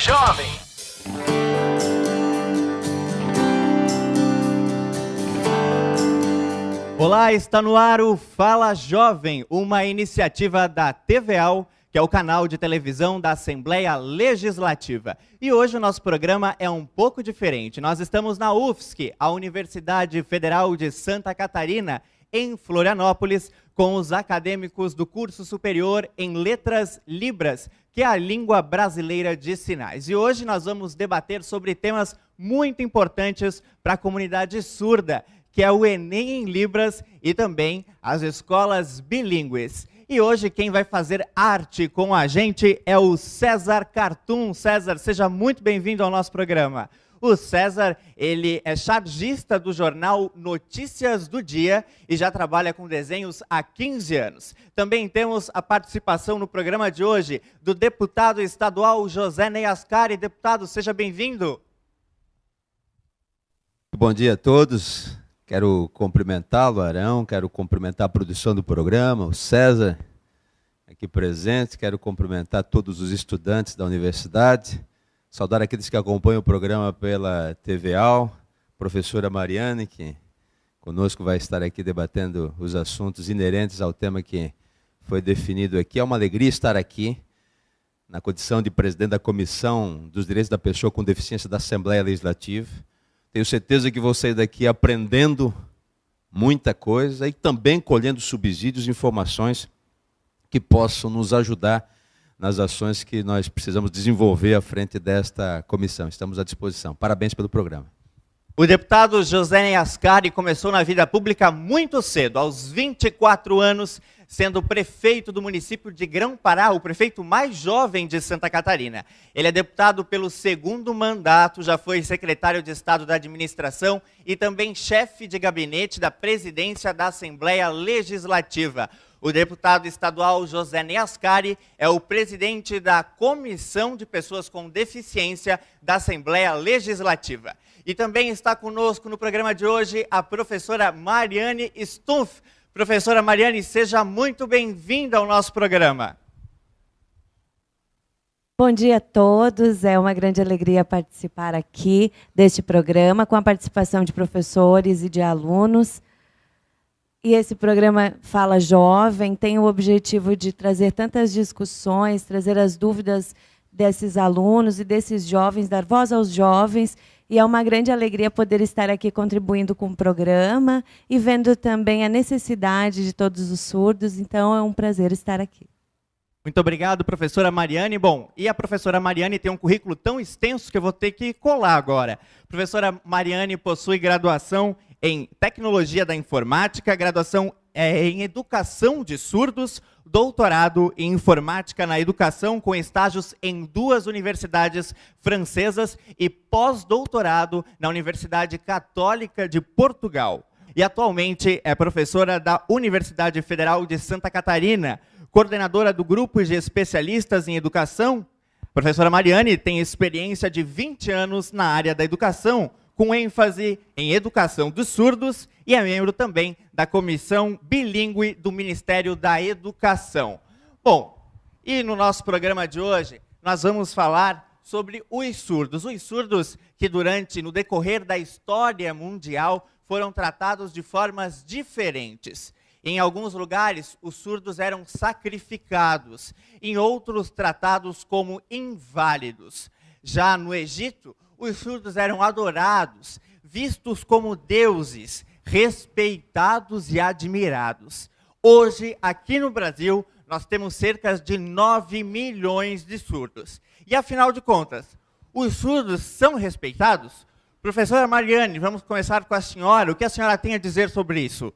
Jovem. Olá, está no ar o Fala Jovem, uma iniciativa da TVAL, que é o canal de televisão da Assembleia Legislativa. E hoje o nosso programa é um pouco diferente. Nós estamos na UFSC, a Universidade Federal de Santa Catarina, em Florianópolis, com os acadêmicos do curso superior em Letras Libras, que é a língua brasileira de sinais. E hoje nós vamos debater sobre temas muito importantes para a comunidade surda, que é o Enem em Libras e também as escolas bilíngues. E hoje quem vai fazer arte com a gente é o César Cartoon. César, seja muito bem-vindo ao nosso programa. O César, ele é chargista do jornal Notícias do Dia e já trabalha com desenhos há 15 anos. Também temos a participação no programa de hoje do deputado estadual José Ney Ascari. Deputado, seja bem-vindo. Bom dia a todos. Quero cumprimentá-lo, Arão, quero cumprimentar a produção do programa, o César, aqui presente, quero cumprimentar todos os estudantes da universidade, saudar aqueles que acompanham o programa pela TVAL, professora Mariane, que conosco vai estar aqui debatendo os assuntos inerentes ao tema que foi definido aqui. É uma alegria estar aqui, na condição de presidente da Comissão dos Direitos da Pessoa com Deficiência da Assembleia Legislativa. Tenho certeza que vou sair daqui aprendendo muita coisa e também colhendo subsídios e informações que possam nos ajudar nas ações que nós precisamos desenvolver à frente desta comissão. Estamos à disposição. Parabéns pelo programa. O deputado José Ney Ascari começou na vida pública muito cedo, aos 24 anos, sendo prefeito do município de Grão-Pará, o prefeito mais jovem de Santa Catarina. Ele é deputado pelo segundo mandato, já foi secretário de Estado da Administração e também chefe de gabinete da presidência da Assembleia Legislativa. O deputado estadual José Ney Ascari é o presidente da Comissão de Pessoas com Deficiência da Assembleia Legislativa. E também está conosco no programa de hoje a professora Mariane Stumpf. Professora Mariane, seja muito bem-vinda ao nosso programa. Bom dia a todos, é uma grande alegria participar aqui deste programa, com a participação de professores e de alunos. E esse programa Fala Jovem tem o objetivo de trazer tantas discussões, trazer as dúvidas desses alunos e desses jovens, dar voz aos jovens. E é uma grande alegria poder estar aqui contribuindo com o programa e vendo também a necessidade de todos os surdos. Então, é um prazer estar aqui. Muito obrigado, professora Mariane. Bom, e a professora Mariane tem um currículo tão extenso que eu vou ter que colar agora. A professora Mariane possui graduação em Tecnologia da Informática, graduação em Educação de Surdos, doutorado em Informática na Educação, com estágios em 2 universidades francesas e pós-doutorado na Universidade Católica de Portugal. E atualmente é professora da Universidade Federal de Santa Catarina, coordenadora do Grupo de Especialistas em Educação. Professora Mariane tem experiência de 20 anos na área da educação, com ênfase em educação dos surdos, e é membro também da Comissão Bilíngue do Ministério da Educação. Bom, e no nosso programa de hoje, nós vamos falar sobre os surdos que no decorrer da história mundial, foram tratados de formas diferentes. Em alguns lugares, os surdos eram sacrificados, em outros tratados como inválidos. Já no Egito, os surdos eram adorados, vistos como deuses, respeitados e admirados. Hoje, aqui no Brasil, nós temos cerca de 9 milhões de surdos. E, afinal de contas, os surdos são respeitados? Professora Mariane, vamos começar com a senhora. O que a senhora tem a dizer sobre isso?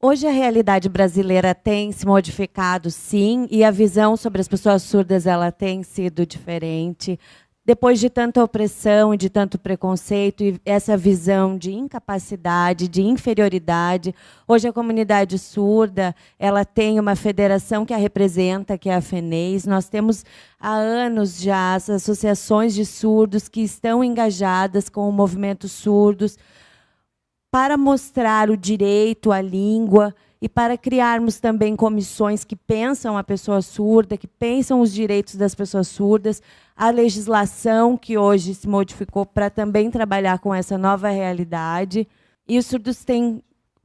Hoje a realidade brasileira tem se modificado, sim, e a visão sobre as pessoas surdas ela tem sido diferente. Depois de tanta opressão e de tanto preconceito e essa visão de incapacidade, de inferioridade, hoje a comunidade surda ela tem uma federação que a representa, que é a FENEIS. Nós temos há anos já as associações de surdos que estão engajadas com o movimento surdos. para mostrar o direito, a língua, e para criarmos também comissões que pensam a pessoa surda, que pensam os direitos das pessoas surdas, a legislação que hoje se modificou para também trabalhar com essa nova realidade. E os surdos têm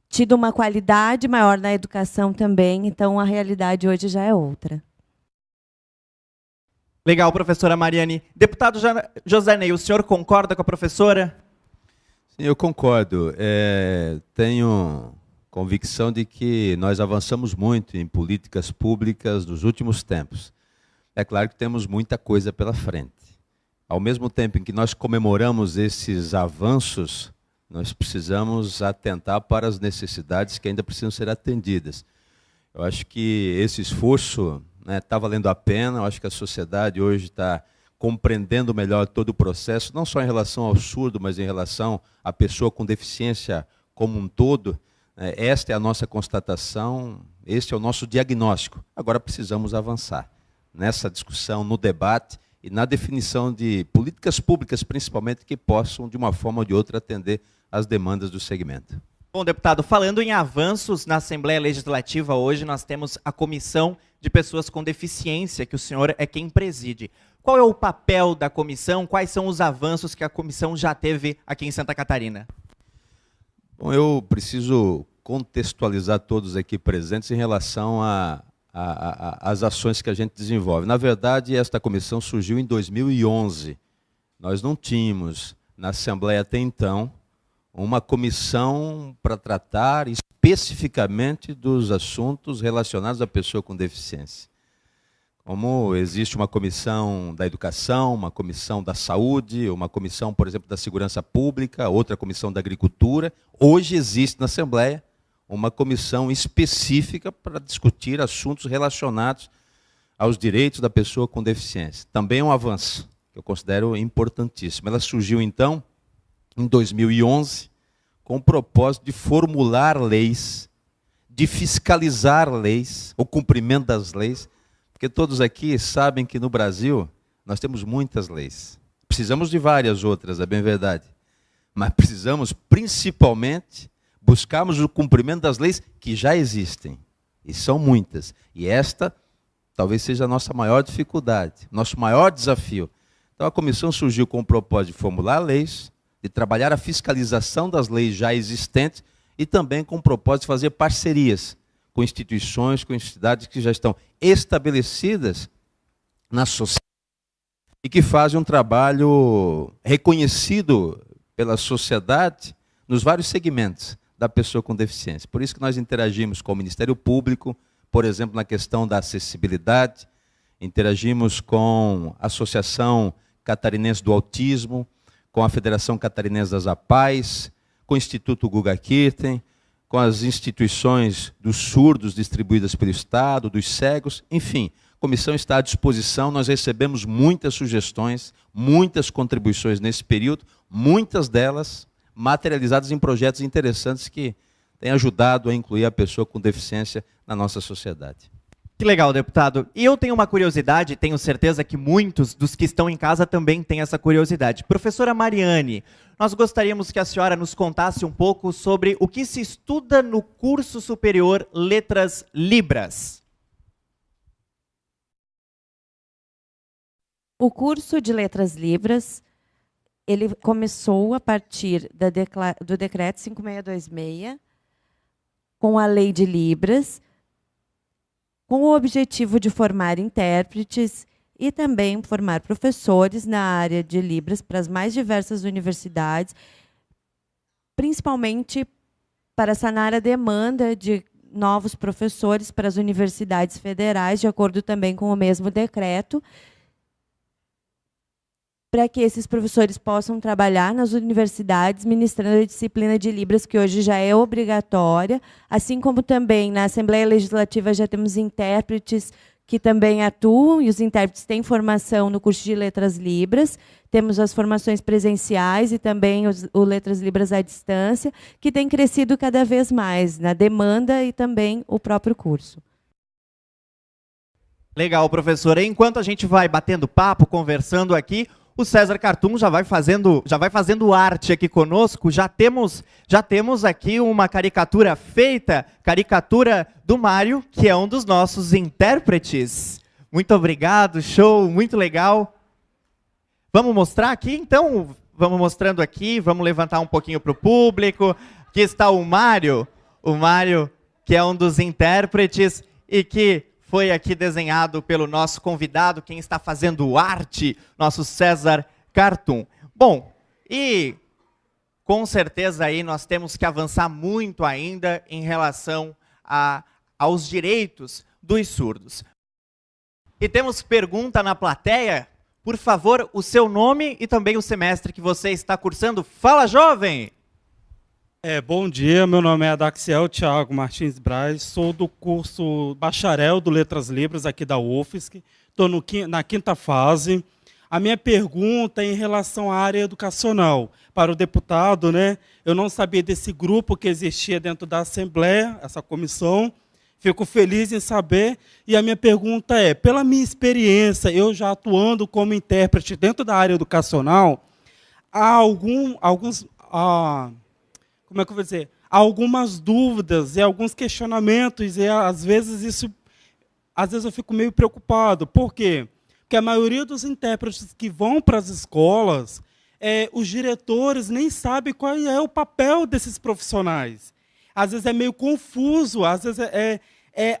tido uma qualidade maior na educação também, então a realidade hoje já é outra. Legal, professora Mariane. Deputado José Ney, o senhor concorda com a professora? Sim, eu concordo. Tenho convicção de que nós avançamos muito em políticas públicas nos últimos tempos. É claro que temos muita coisa pela frente. Ao mesmo tempo em que nós comemoramos esses avanços, nós precisamos atentar para as necessidades que ainda precisam ser atendidas. Eu acho que esse esforço está valendo a pena. Eu acho que a sociedade hoje está compreendendo melhor todo o processo, não só em relação ao surdo, mas em relação à pessoa com deficiência como um todo. Esta é a nossa constatação, este é o nosso diagnóstico. Agora precisamos avançar nessa discussão, no debate e na definição de políticas públicas, principalmente, que possam, de uma forma ou de outra, atender às demandas do segmento. Bom, deputado, falando em avanços na Assembleia Legislativa, hoje nós temos a Comissão de Pessoas com Deficiência, que o senhor é quem preside. Qual é o papel da comissão? Quais são os avanços que a comissão já teve aqui em Santa Catarina? Bom, eu preciso contextualizar todos aqui presentes em relação às ações que a gente desenvolve. Na verdade, esta comissão surgiu em 2011. Nós não tínhamos, na Assembleia até então, uma comissão para tratar especificamente dos assuntos relacionados à pessoa com deficiência. Como existe uma comissão da educação, uma comissão da saúde, uma comissão, por exemplo, da segurança pública, outra comissão da agricultura, hoje existe na Assembleia uma comissão específica para discutir assuntos relacionados aos direitos da pessoa com deficiência. Também é um avanço, que eu considero importantíssimo. Ela surgiu, então, em 2011, com o propósito de formular leis, de fiscalizar leis, o cumprimento das leis, porque todos aqui sabem que no Brasil nós temos muitas leis. Precisamos de várias outras, é bem verdade. Mas precisamos, principalmente, buscarmos o cumprimento das leis que já existem. E são muitas. E esta talvez seja a nossa maior dificuldade, nosso maior desafio. Então a comissão surgiu com o propósito de formular leis, de trabalhar a fiscalização das leis já existentes e também com o propósito de fazer parcerias com instituições, com entidades que já estão estabelecidas na sociedade e que fazem um trabalho reconhecido pela sociedade nos vários segmentos da pessoa com deficiência. Por isso que nós interagimos com o Ministério Público, por exemplo, na questão da acessibilidade, interagimos com a Associação Catarinense do Autismo, com a Federação Catarinense das APAES, com o Instituto Guga Kirten, com as instituições dos surdos distribuídas pelo Estado, dos cegos, enfim, a comissão está à disposição. Nós recebemos muitas sugestões, muitas contribuições nesse período, muitas delas materializadas em projetos interessantes que têm ajudado a incluir a pessoa com deficiência na nossa sociedade. Que legal, deputado. E eu tenho uma curiosidade, tenho certeza que muitos dos que estão em casa também têm essa curiosidade. Professora Mariane, nós gostaríamos que a senhora nos contasse um pouco sobre o que se estuda no curso superior Letras Libras. O curso de Letras Libras, ele começou a partir do Decreto 5626, com a Lei de Libras, com o objetivo de formar intérpretes e também formar professores na área de Libras para as mais diversas universidades, principalmente para sanar a demanda de novos professores para as universidades federais, de acordo também com o mesmo decreto, para que esses professores possam trabalhar nas universidades, ministrando a disciplina de Libras, que hoje já é obrigatória, assim como também na Assembleia Legislativa já temos intérpretes que também atuam, e os intérpretes têm formação no curso de Letras Libras, temos as formações presenciais e também o Letras Libras à distância, que tem crescido cada vez mais na demanda e também o próprio curso. Legal, professora. Enquanto a gente vai batendo papo, conversando aqui, o César Cartoon já vai fazendo arte aqui conosco. Já temos aqui uma caricatura feita, caricatura do Mário, que é um dos nossos intérpretes. Muito obrigado, show, muito legal. Vamos mostrar aqui, então? Vamos mostrando aqui, vamos levantar um pouquinho para o público. Aqui está o Mário, que é um dos intérpretes e que foi aqui desenhado pelo nosso convidado, quem está fazendo arte, nosso César Cartoon. Bom, e com certeza aí nós temos que avançar muito ainda em relação aos direitos dos surdos. E temos pergunta na plateia. Por favor, o seu nome e também o semestre que você está cursando. Fala, jovem! Bom dia, meu nome é Adaxiel Thiago Martins Braz, sou do curso Bacharel do Letras Libras aqui da UFSC, estou na quinta fase. A minha pergunta é em relação à área educacional. Para o deputado, né, eu não sabia desse grupo que existia dentro da Assembleia, essa comissão, fico feliz em saber, e a minha pergunta é, pela minha experiência, eu já atuando como intérprete dentro da área educacional, há como é que eu vou dizer? Há algumas dúvidas e alguns questionamentos, e às vezes eu fico meio preocupado. Por quê? Porque a maioria dos intérpretes que vão para as escolas, os diretores nem sabem qual é o papel desses profissionais. Às vezes é meio confuso, às vezes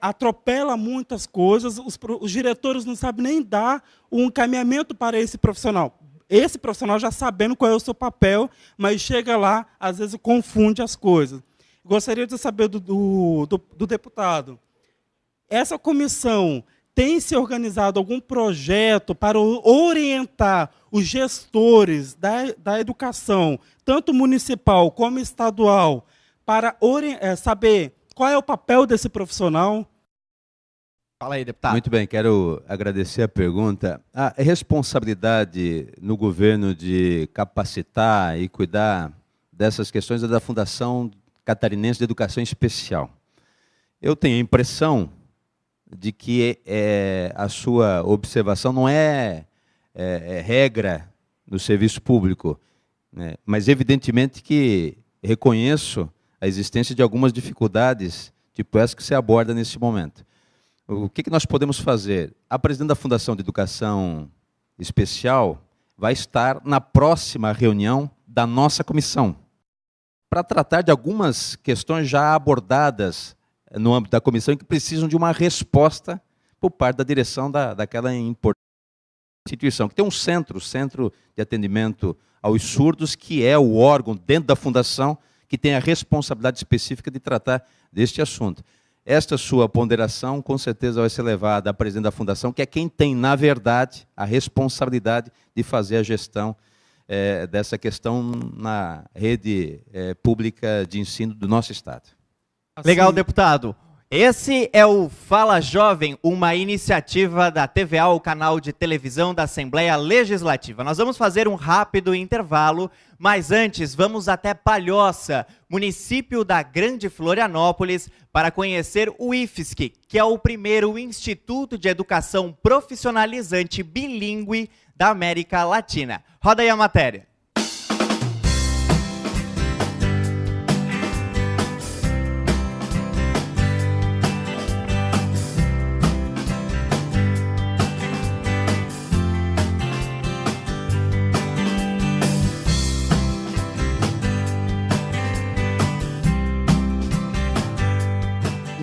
atropela muitas coisas, os diretores não sabem nem dar um encaminhamento para esse profissional. Esse profissional já sabendo qual é o seu papel, mas chega lá, às vezes confunde as coisas. Gostaria de saber do deputado, essa comissão tem se organizado algum projeto para orientar os gestores da educação, tanto municipal como estadual, para saber qual é o papel desse profissional? Fala aí, deputado. Muito bem, quero agradecer a pergunta. A responsabilidade no governo de capacitar e cuidar dessas questões é da Fundação Catarinense de Educação Especial. Eu tenho a impressão de que a sua observação não é regra no serviço público, né? Mas evidentemente que reconheço a existência de algumas dificuldades, tipo essa que você aborda nesse momento. O que nós podemos fazer? A presidente da Fundação de Educação Especial vai estar na próxima reunião da nossa comissão, para tratar de algumas questões já abordadas no âmbito da comissão e que precisam de uma resposta por parte da direção daquela importante instituição, que tem um centro de atendimento aos surdos, que é o órgão dentro da fundação que tem a responsabilidade específica de tratar deste assunto. Esta sua ponderação, com certeza, vai ser levada à presidente da fundação, que é quem tem, na verdade, a responsabilidade de fazer a gestão dessa questão na rede pública de ensino do nosso Estado. Assim... Legal, deputado. Esse é o Fala Jovem, uma iniciativa da TVA, o canal de televisão da Assembleia Legislativa. Nós vamos fazer um rápido intervalo, mas antes vamos até Palhoça, município da Grande Florianópolis, para conhecer o IFSC, que é o primeiro Instituto de Educação Profissionalizante Bilíngue da América Latina. Roda aí a matéria.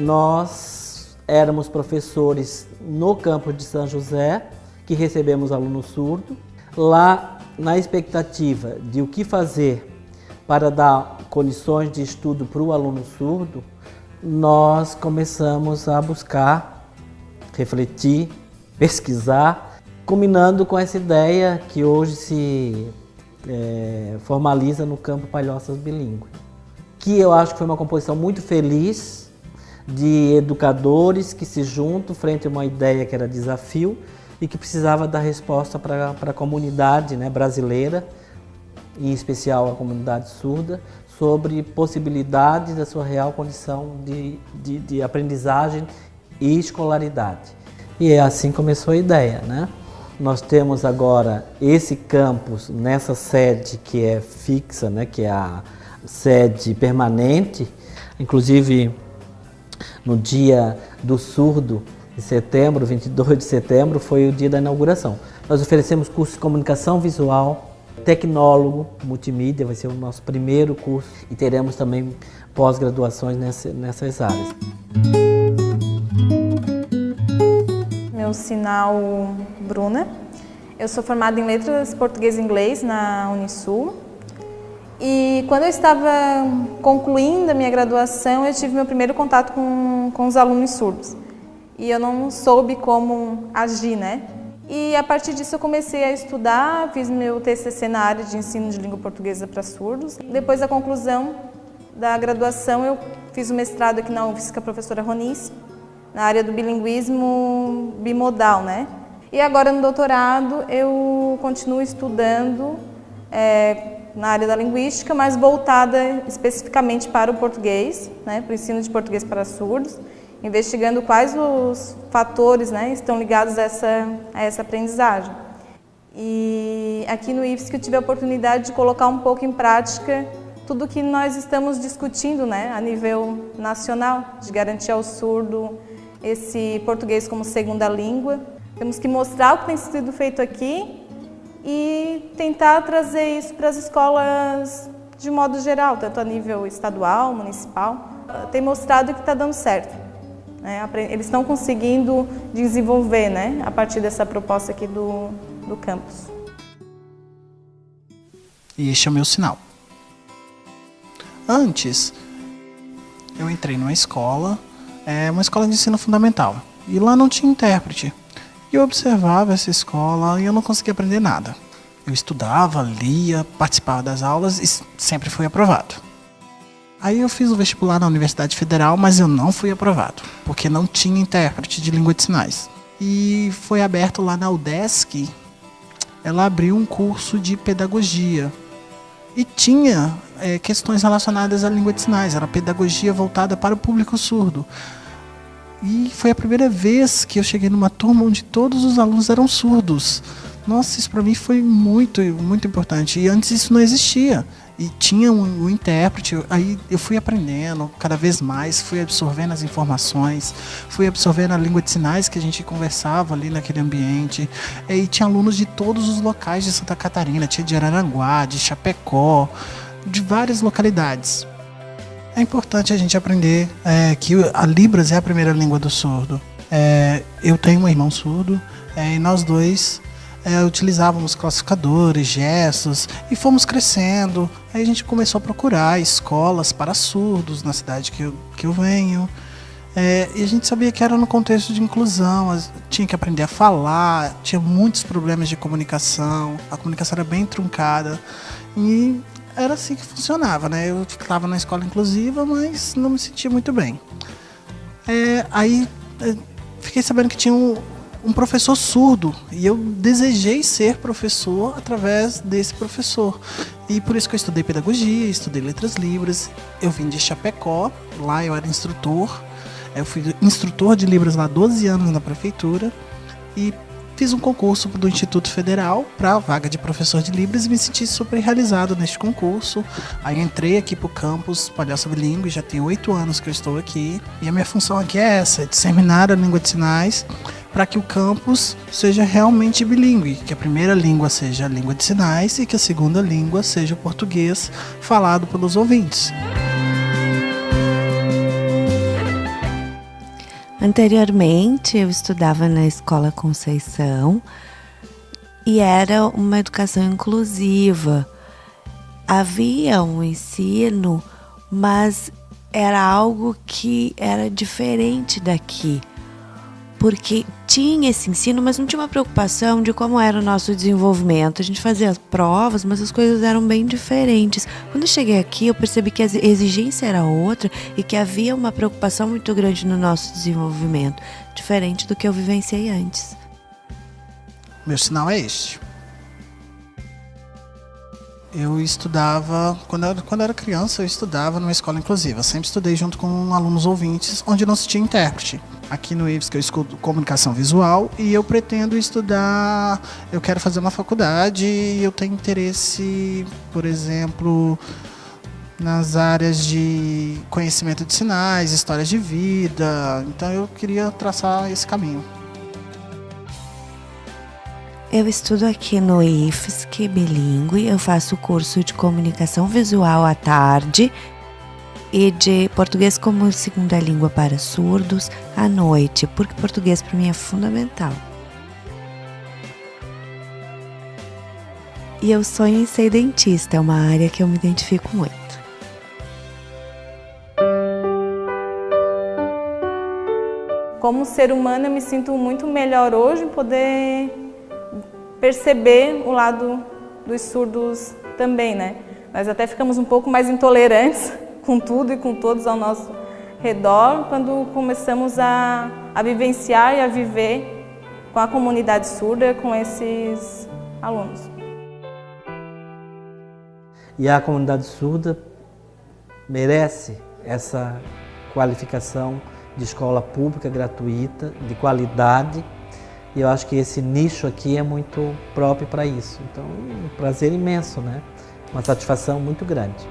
Nós éramos professores no campus de São José, que recebemos aluno surdo. Lá, na expectativa de o que fazer para dar condições de estudo para o aluno surdo, nós começamos a buscar, refletir, pesquisar, combinando com essa ideia que hoje se formaliza no campo Palhoças Bilíngue, que eu acho que foi uma composição muito feliz, de educadores que se juntam frente a uma ideia que era desafio e que precisava dar resposta para a comunidade, né, brasileira, e em especial a comunidade surda, sobre possibilidades da sua real condição de aprendizagem e escolaridade. E é assim começou a ideia, né? Nós temos agora esse campus nessa sede que é fixa, né, que é a sede permanente. Inclusive, no dia do surdo, de setembro, 22 de setembro, foi o dia da inauguração. Nós oferecemos curso de comunicação visual, tecnólogo, multimídia, vai ser o nosso primeiro curso, e teremos também pós-graduações nessas áreas. Meu sinal Bruna. Eu sou formada em Letras Português e Inglês na Unisul. E quando eu estava concluindo a minha graduação, eu tive meu primeiro contato com os alunos surdos. E eu não soube como agir, né? E a partir disso eu comecei a estudar, fiz meu TCC na área de ensino de língua portuguesa para surdos. Depois da conclusão da graduação, eu fiz o mestrado aqui na UFSC com a professora Ronice, na área do bilinguismo bimodal, né? E agora no doutorado eu continuo estudando na área da linguística, mas voltada especificamente para o português, né? Para o ensino de português para surdos, investigando quais os fatores, né, estão ligados a essa aprendizagem. E aqui no IFSC eu tive a oportunidade de colocar um pouco em prática tudo que nós estamos discutindo, né, a nível nacional, de garantir ao surdo esse português como segunda língua. Temos que mostrar o que tem sido feito aqui e tentar trazer isso para as escolas de modo geral, tanto a nível estadual, municipal. Tem mostrado que está dando certo. Eles estão conseguindo desenvolver, né, a partir dessa proposta aqui do campus. E este é o meu sinal. Antes, eu entrei numa escola, uma escola de ensino fundamental, e lá não tinha intérprete. E eu observava essa escola e eu não conseguia aprender nada. Eu estudava, lia, participava das aulas e sempre fui aprovado. Aí eu fiz o vestibular na Universidade Federal, mas eu não fui aprovado, porque não tinha intérprete de língua de sinais. E foi aberto lá na UDESC, ela abriu um curso de pedagogia. E tinha questões relacionadas à língua de sinais, era pedagogia voltada para o público surdo. E foi a primeira vez que eu cheguei numa turma onde todos os alunos eram surdos. Nossa, isso para mim foi muito, muito importante. E antes isso não existia. E tinha um intérprete, aí eu fui aprendendo cada vez mais, fui absorvendo as informações, fui absorvendo a língua de sinais que a gente conversava ali naquele ambiente. E tinha alunos de todos os locais de Santa Catarina, tinha de Araranguá, de Chapecó, de várias localidades. É importante a gente aprender que a Libras é a primeira língua do surdo. Eu tenho um irmão surdo e nós dois utilizávamos classificadores, gestos e fomos crescendo. Aí a gente começou a procurar escolas para surdos na cidade que eu venho. E a gente sabia que era no contexto de inclusão, tinha que aprender a falar, tinha muitos problemas de comunicação, a comunicação era bem truncada e era assim que funcionava, né? Eu estava na escola inclusiva, mas não me sentia muito bem. Aí fiquei sabendo que tinha um professor surdo e eu desejei ser professor através desse professor. E por isso que eu estudei pedagogia, estudei letras libras. Eu vim de Chapecó, lá eu era instrutor. Eu fui instrutor de Libras lá há 12 anos na prefeitura e fiz um concurso do Instituto Federal para a vaga de professor de Libras e me senti super realizado neste concurso. Aí entrei aqui para o campus Palhaço Bilíngue, já tem 8 anos que eu estou aqui. E a minha função aqui é essa, disseminar a língua de sinais para que o campus seja realmente bilíngue, que a primeira língua seja a língua de sinais e que a segunda língua seja o português falado pelos ouvintes. Anteriormente, eu estudava na Escola Conceição e era uma educação inclusiva. Havia um ensino, mas era algo que era diferente daqui. Porque tinha esse ensino, mas não tinha uma preocupação de como era o nosso desenvolvimento. A gente fazia as provas, mas as coisas eram bem diferentes. Quando eu cheguei aqui, eu percebi que a exigência era outra e que havia uma preocupação muito grande no nosso desenvolvimento, diferente do que eu vivenciei antes. Meu sinal é este. Eu estudava, quando eu era criança, eu estudava numa escola inclusiva. Sempre estudei junto com alunos ouvintes, onde não se tinha intérprete. aqui no IFES que eu estudo comunicação visual e eu pretendo estudar, eu quero fazer uma faculdade e eu tenho interesse, por exemplo, nas áreas de conhecimento de sinais, histórias de vida, então eu queria traçar esse caminho. Eu estudo aqui no IFSC bilíngue, eu faço curso de comunicação visual à tarde e de português como segunda língua para surdos à noite, porque português para mim é fundamental. E eu sonho em ser dentista, é uma área que eu me identifico muito. Como ser humano, eu me sinto muito melhor hoje em poder perceber o lado dos surdos também, né? Nós até ficamos um pouco mais intolerantes com tudo e com todos ao nosso redor quando começamos a vivenciar e a viver com a comunidade surda, com esses alunos. E a comunidade surda merece essa qualificação de escola pública gratuita, de qualidade, e eu acho que esse nicho aqui é muito próprio para isso. Então, um prazer imenso, né? Uma satisfação muito grande.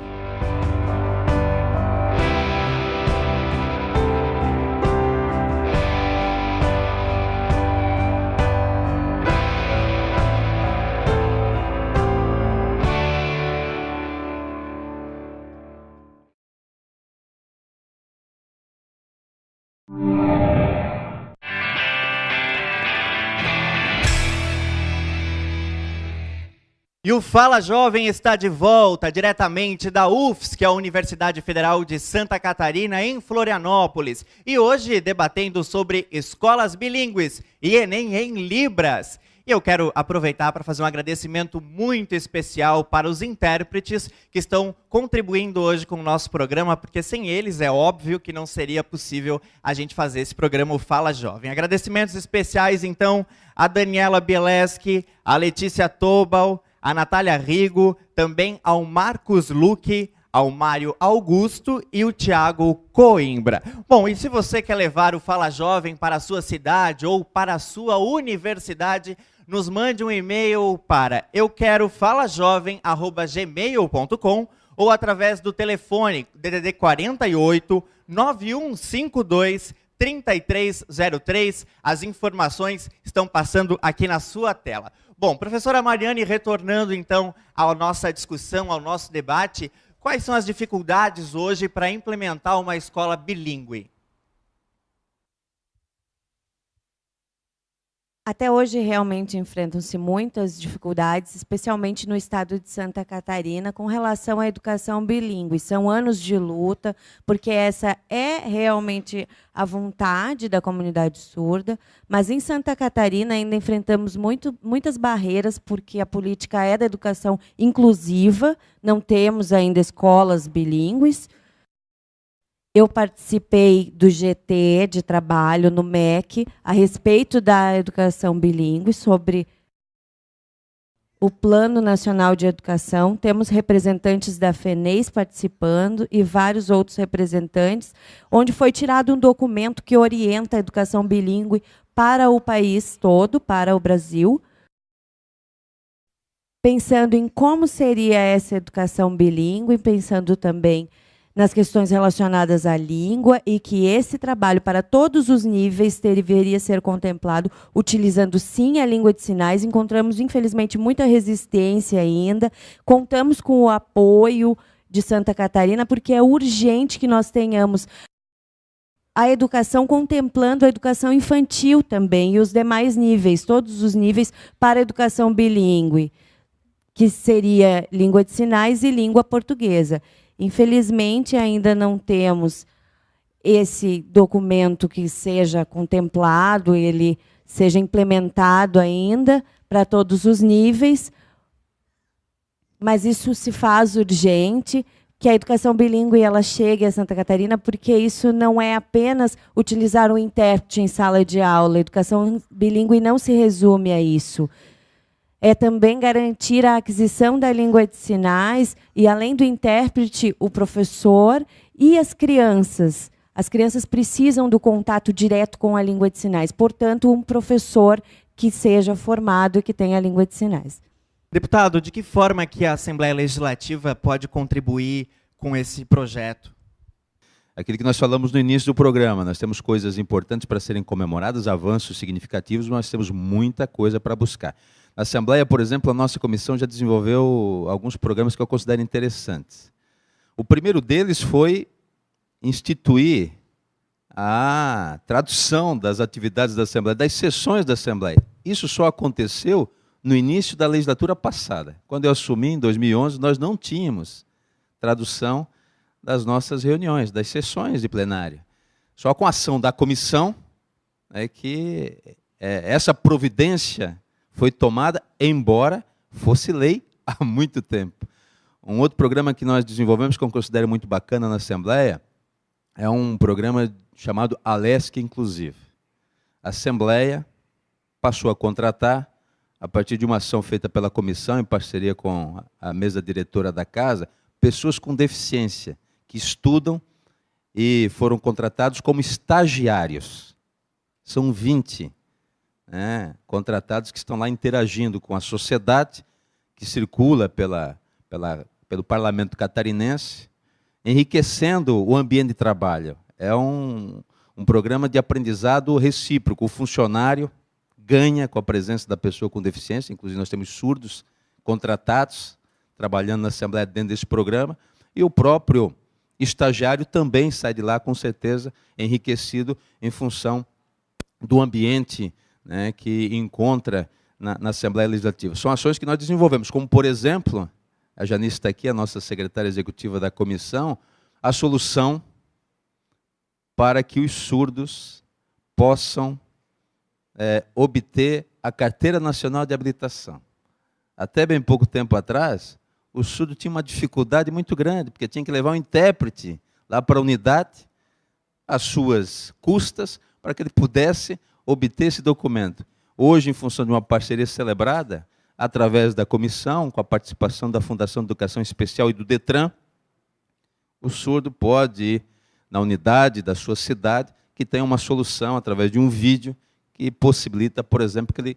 E o Fala Jovem está de volta, diretamente da UFSC, que é a Universidade Federal de Santa Catarina, em Florianópolis. E hoje debatendo sobre escolas bilíngues e Enem em Libras. E eu quero aproveitar para fazer um agradecimento muito especial para os intérpretes que estão contribuindo hoje com o nosso programa, porque sem eles é óbvio que não seria possível a gente fazer esse programa, o Fala Jovem. Agradecimentos especiais, então, a Daniela Bieleski, a Letícia Tobal, a Natália Rigo, também ao Marcos Luque, ao Mário Augusto e o Tiago Coimbra. Bom, e se você quer levar o Fala Jovem para a sua cidade ou para a sua universidade, nos mande um e-mail para euquerofalajovem@gmail.com ou através do telefone DDD 48 9152 3303. As informações estão passando aqui na sua tela. Bom, professora Mariane, retornando então à nossa discussão, ao nosso debate, quais são as dificuldades hoje para implementar uma escola bilíngue? Até hoje, realmente, enfrentam-se muitas dificuldades, especialmente no estado de Santa Catarina, com relação à educação bilíngue. São anos de luta, porque essa é realmente a vontade da comunidade surda, mas em Santa Catarina ainda enfrentamos muitas barreiras, porque a política é da educação inclusiva, não temos ainda escolas bilíngues. Eu participei do GT de trabalho no MEC a respeito da educação bilíngue, sobre o Plano Nacional de Educação. Temos representantes da FENES participando e vários outros representantes, onde foi tirado um documento que orienta a educação bilíngue para o país todo, para o Brasil, pensando em como seria essa educação bilíngue, pensando também nas questões relacionadas à língua, e que esse trabalho para todos os níveis deveria ser contemplado utilizando sim a língua de sinais. Encontramos, infelizmente, muita resistência ainda. Contamos com o apoio de Santa Catarina, porque é urgente que nós tenhamos a educação contemplando a educação infantil também, e os demais níveis, todos os níveis para a educação bilíngue, que seria língua de sinais e língua portuguesa. Infelizmente, ainda não temos esse documento que seja contemplado, ele seja implementado ainda para todos os níveis, mas isso se faz urgente, que a educação bilíngue ela chegue a Santa Catarina, porque isso não é apenas utilizar um intérprete em sala de aula. A educação bilíngue não se resume a isso. É também garantir a aquisição da língua de sinais e, além do intérprete, o professor e as crianças, As crianças precisam do contato direto com a língua de sinais. Portanto, um professor que seja formado e que tenha a língua de sinais. Deputado, de que forma que a Assembleia Legislativa pode contribuir com esse projeto? Aquilo que nós falamos no início do programa, nós temos coisas importantes para serem comemoradas, avanços significativos, mas nós temos muita coisa para buscar. Na Assembleia, por exemplo, a nossa comissão já desenvolveu alguns programas que eu considero interessantes. O primeiro deles foi instituir a tradução das atividades da Assembleia, das sessões da Assembleia. Isso só aconteceu no início da legislatura passada. Quando eu assumi, em 2011, nós não tínhamos tradução das nossas reuniões, das sessões de plenário. Só com a ação da comissão é que essa providência foi tomada, embora fosse lei há muito tempo. Um outro programa que nós desenvolvemos, que eu considero muito bacana na Assembleia, é um programa chamado Alesc Inclusive. A Assembleia passou a contratar, a partir de uma ação feita pela comissão, em parceria com a mesa diretora da casa, pessoas com deficiência, que estudam e foram contratados como estagiários. São 20 contratados que estão lá interagindo com a sociedade, que circula pelo parlamento catarinense, enriquecendo o ambiente de trabalho. É um programa de aprendizado recíproco. O funcionário ganha com a presença da pessoa com deficiência, inclusive nós temos surdos contratados, trabalhando na Assembleia dentro desse programa, e o próprio estagiário também sai de lá, com certeza, enriquecido em função do ambiente, né, que encontra na Assembleia Legislativa. São ações que nós desenvolvemos, como, por exemplo, a Janice está aqui, a nossa secretária executiva da comissão, a solução para que os surdos possam obter a Carteira Nacional de Habilitação. Até bem pouco tempo atrás, o surdo tinha uma dificuldade muito grande, porque tinha que levar um intérprete lá para a unidade, às suas custas, para que ele pudesse obter esse documento. Hoje, em função de uma parceria celebrada, através da comissão, com a participação da Fundação de Educação Especial e do DETRAN, o surdo pode ir na unidade da sua cidade, que tem uma solução através de um vídeo que possibilita, por exemplo, que ele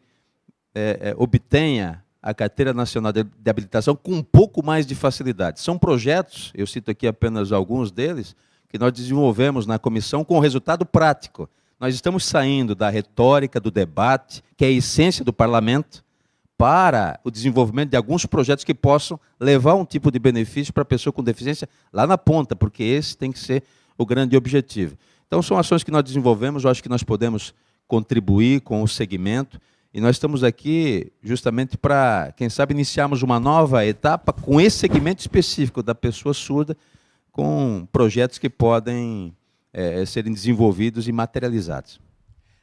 obtenha a Carteira Nacional de Habilitação com um pouco mais de facilidade. São projetos, eu cito aqui apenas alguns deles, que nós desenvolvemos na comissão com resultado prático. Nós estamos saindo da retórica, do debate, que é a essência do parlamento, para o desenvolvimento de alguns projetos que possam levar um tipo de benefício para a pessoa com deficiência lá na ponta, porque esse tem que ser o grande objetivo. Então, são ações que nós desenvolvemos, eu acho que nós podemos contribuir com o segmento, e nós estamos aqui justamente para, quem sabe, iniciarmos uma nova etapa com esse segmento específico da pessoa surda, com projetos que podem serem desenvolvidos e materializados.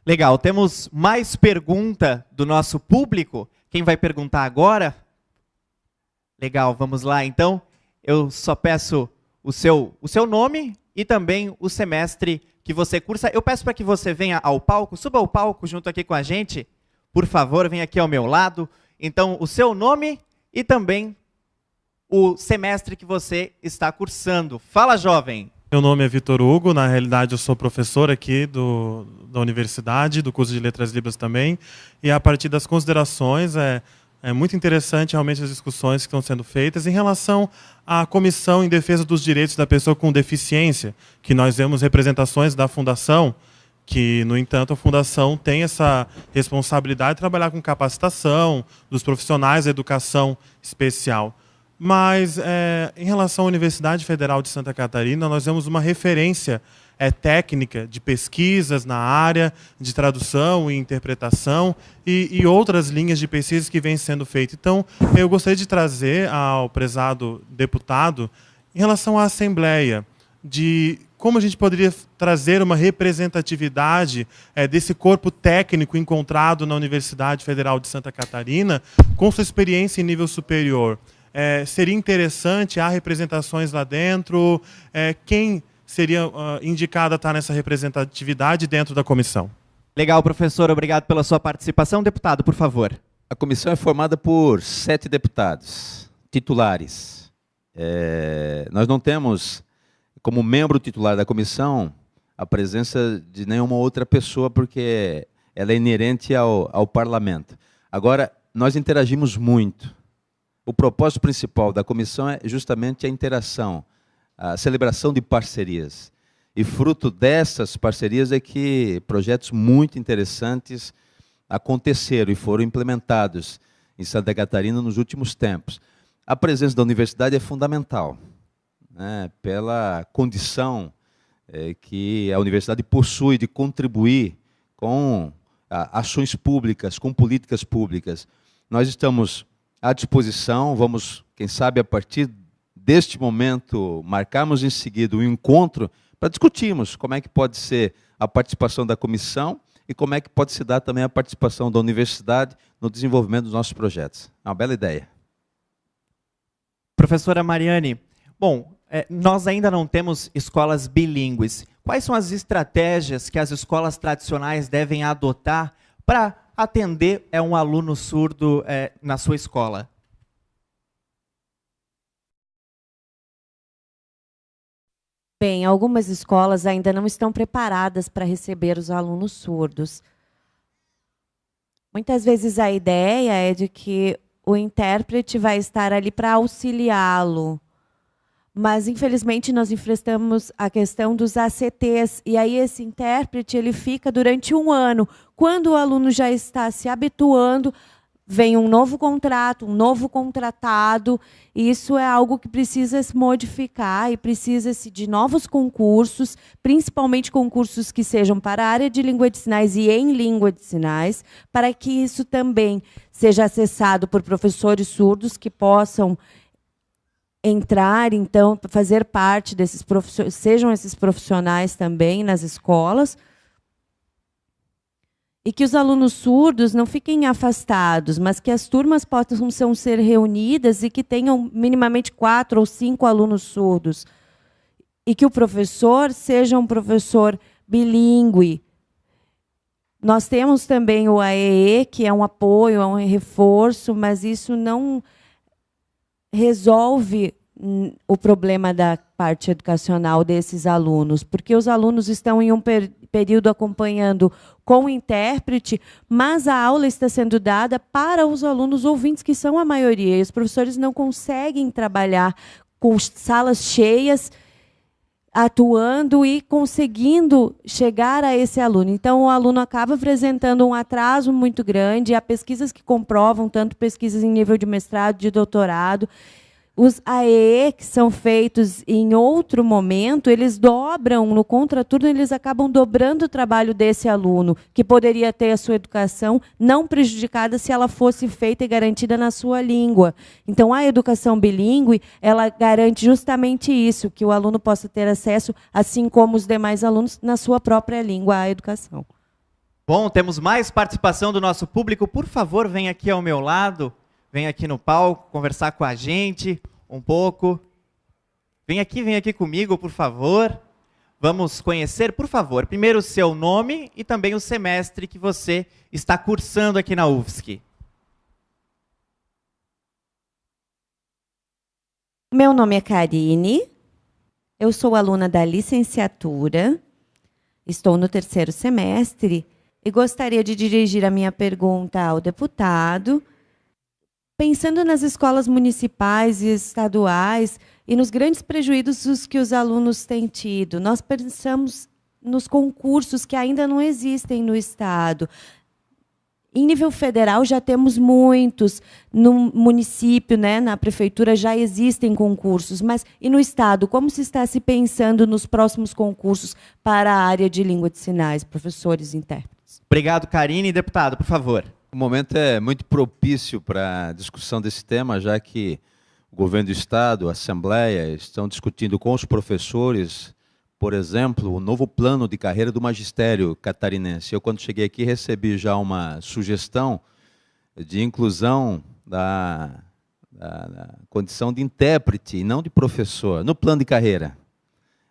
Legal, temos mais pergunta do nosso público. Quem vai perguntar agora? Legal, vamos lá então. Eu só peço o seu nome e também o semestre que você cursa. Eu peço para que você venha ao palco, suba ao palco junto aqui com a gente. Por favor, venha aqui ao meu lado. Então, o seu nome e também o semestre que você está cursando. Fala, jovem! Meu nome é Vitor Hugo, na realidade eu sou professor aqui da universidade, do curso de Letras Libras também, e a partir das considerações é muito interessante realmente as discussões que estão sendo feitas em relação à Comissão em Defesa dos Direitos da Pessoa com Deficiência, que nós vemos representações da Fundação, que, no entanto, a Fundação tem essa responsabilidade de trabalhar com capacitação dos profissionais da educação especial. Mas, em relação à Universidade Federal de Santa Catarina, nós vemos uma referência técnica de pesquisas na área de tradução e interpretação e outras linhas de pesquisa que vêm sendo feitas. Então, eu gostaria de trazer ao prezado deputado, em relação à Assembleia, de como a gente poderia trazer uma representatividade desse corpo técnico encontrado na Universidade Federal de Santa Catarina, com sua experiência em nível superior. Seria interessante, há representações lá dentro, quem seria indicado a estar nessa representatividade dentro da comissão? Legal, professor, obrigado pela sua participação. Deputado, por favor. A comissão é formada por 7 deputados titulares. Nós não temos, como membro titular da comissão, a presença de nenhuma outra pessoa, porque ela é inerente ao parlamento. Agora, nós interagimos muito. O propósito principal da comissão é justamente a interação, a celebração de parcerias. E fruto dessas parcerias é que projetos muito interessantes aconteceram e foram implementados em Santa Catarina nos últimos tempos. A presença da universidade é fundamental, né, pela condição que a universidade possui de contribuir com ações públicas, com políticas públicas. Nós estamos à disposição, vamos, quem sabe, a partir deste momento, marcarmos em seguida um encontro para discutirmos como é que pode ser a participação da comissão e como é que pode se dar também a participação da universidade no desenvolvimento dos nossos projetos. É uma bela ideia. Professora Mariane, bom, nós ainda não temos escolas bilíngues. Quais são as estratégias que as escolas tradicionais devem adotar para atender um aluno surdo na sua escola? Bem, algumas escolas ainda não estão preparadas para receber os alunos surdos. Muitas vezes a ideia é de que o intérprete vai estar ali para auxiliá-lo. Mas, infelizmente, nós enfrentamos a questão dos ACTs, e aí esse intérprete ele fica durante 1 ano. Quando o aluno já está se habituando, vem um novo contrato, um novo contratado, e isso é algo que precisa se modificar e precisa-se de novos concursos, principalmente concursos que sejam para a área de língua de sinais e em língua de sinais, para que isso também seja acessado por professores surdos que possam entrar, então, fazer parte desses profissionais, sejam esses profissionais também nas escolas, e que os alunos surdos não fiquem afastados, mas que as turmas possam ser reunidas e que tenham minimamente 4 ou 5 alunos surdos, e que o professor seja um professor bilíngue. Nós temos também o AEE, que é um apoio, é um reforço, mas isso não resolve o problema da parte educacional desses alunos, porque os alunos estão em um período acompanhando com o intérprete, mas a aula está sendo dada para os alunos ouvintes, que são a maioria, e os professores não conseguem trabalhar com salas cheias, atuando e conseguindo chegar a esse aluno. Então, o aluno acaba apresentando um atraso muito grande. Há pesquisas que comprovam, tanto pesquisas em nível de mestrado, de doutorado. Os AEE, que são feitos em outro momento, eles dobram, no contraturno, eles acabam dobrando o trabalho desse aluno, que poderia ter a sua educação não prejudicada se ela fosse feita e garantida na sua língua. Então, a educação bilíngue, ela garante justamente isso, que o aluno possa ter acesso, assim como os demais alunos, na sua própria língua, à educação. Bom, temos mais participação do nosso público. Por favor, vem aqui ao meu lado. Vem aqui no palco conversar com a gente um pouco. Vem aqui comigo, por favor. Vamos conhecer, por favor, primeiro o seu nome e também o semestre que você está cursando aqui na UFSC. Meu nome é Karine, eu sou aluna da licenciatura, estou no 3º semestre e gostaria de dirigir a minha pergunta ao deputado. Pensando nas escolas municipais e estaduais e nos grandes prejuízos que os alunos têm tido, nós pensamos nos concursos que ainda não existem no Estado. Em nível federal já temos muitos, no município, né, na prefeitura já existem concursos, mas e no Estado, como se está se pensando nos próximos concursos para a área de língua de sinais, professores e intérpretes? Obrigado, Karine. Deputado, por favor. O momento é muito propício para a discussão desse tema, já que o governo do Estado, a Assembleia, estão discutindo com os professores, por exemplo, o novo plano de carreira do magistério catarinense. Eu, quando cheguei aqui, recebi já uma sugestão de inclusão da condição de intérprete e não de professor no plano de carreira.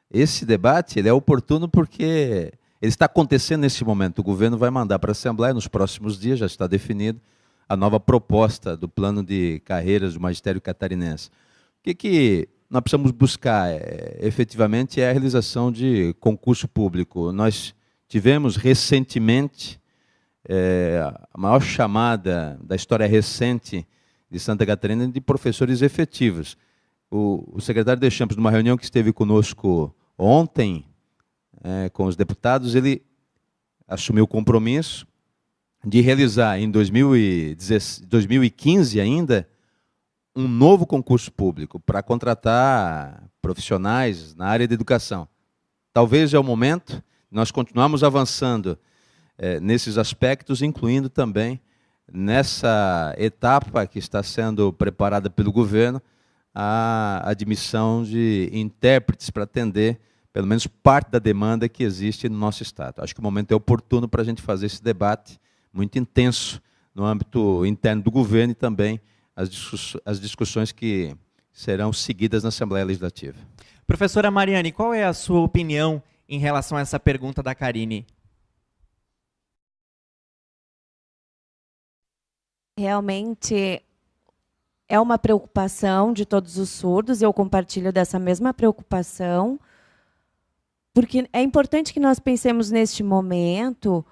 Esse debate ele é oportuno porque ele está acontecendo nesse momento. O governo vai mandar para a Assembleia, nos próximos dias, já está definido, a nova proposta do plano de carreiras do magistério catarinense. O que nós precisamos buscar, efetivamente, é a realização de concurso público. Nós tivemos recentemente a maior chamada da história recente de Santa Catarina de professores efetivos. O secretário Deschamps, numa reunião que esteve conosco ontem, com os deputados, ele assumiu o compromisso de realizar em 2015 ainda um novo concurso público para contratar profissionais na área da educação. Talvez é o momento, nós continuamos avançando nesses aspectos, incluindo também nessa etapa que está sendo preparada pelo governo, a admissão de intérpretes para atender pelo menos parte da demanda que existe no nosso Estado. Acho que o momento é oportuno para a gente fazer esse debate muito intenso no âmbito interno do governo e também as discussões que serão seguidas na Assembleia Legislativa. Professora Mariane, qual é a sua opinião em relação a essa pergunta da Karine? Realmente é uma preocupação de todos os surdos, eu compartilho dessa mesma preocupação, porque é importante que nós pensemos neste momento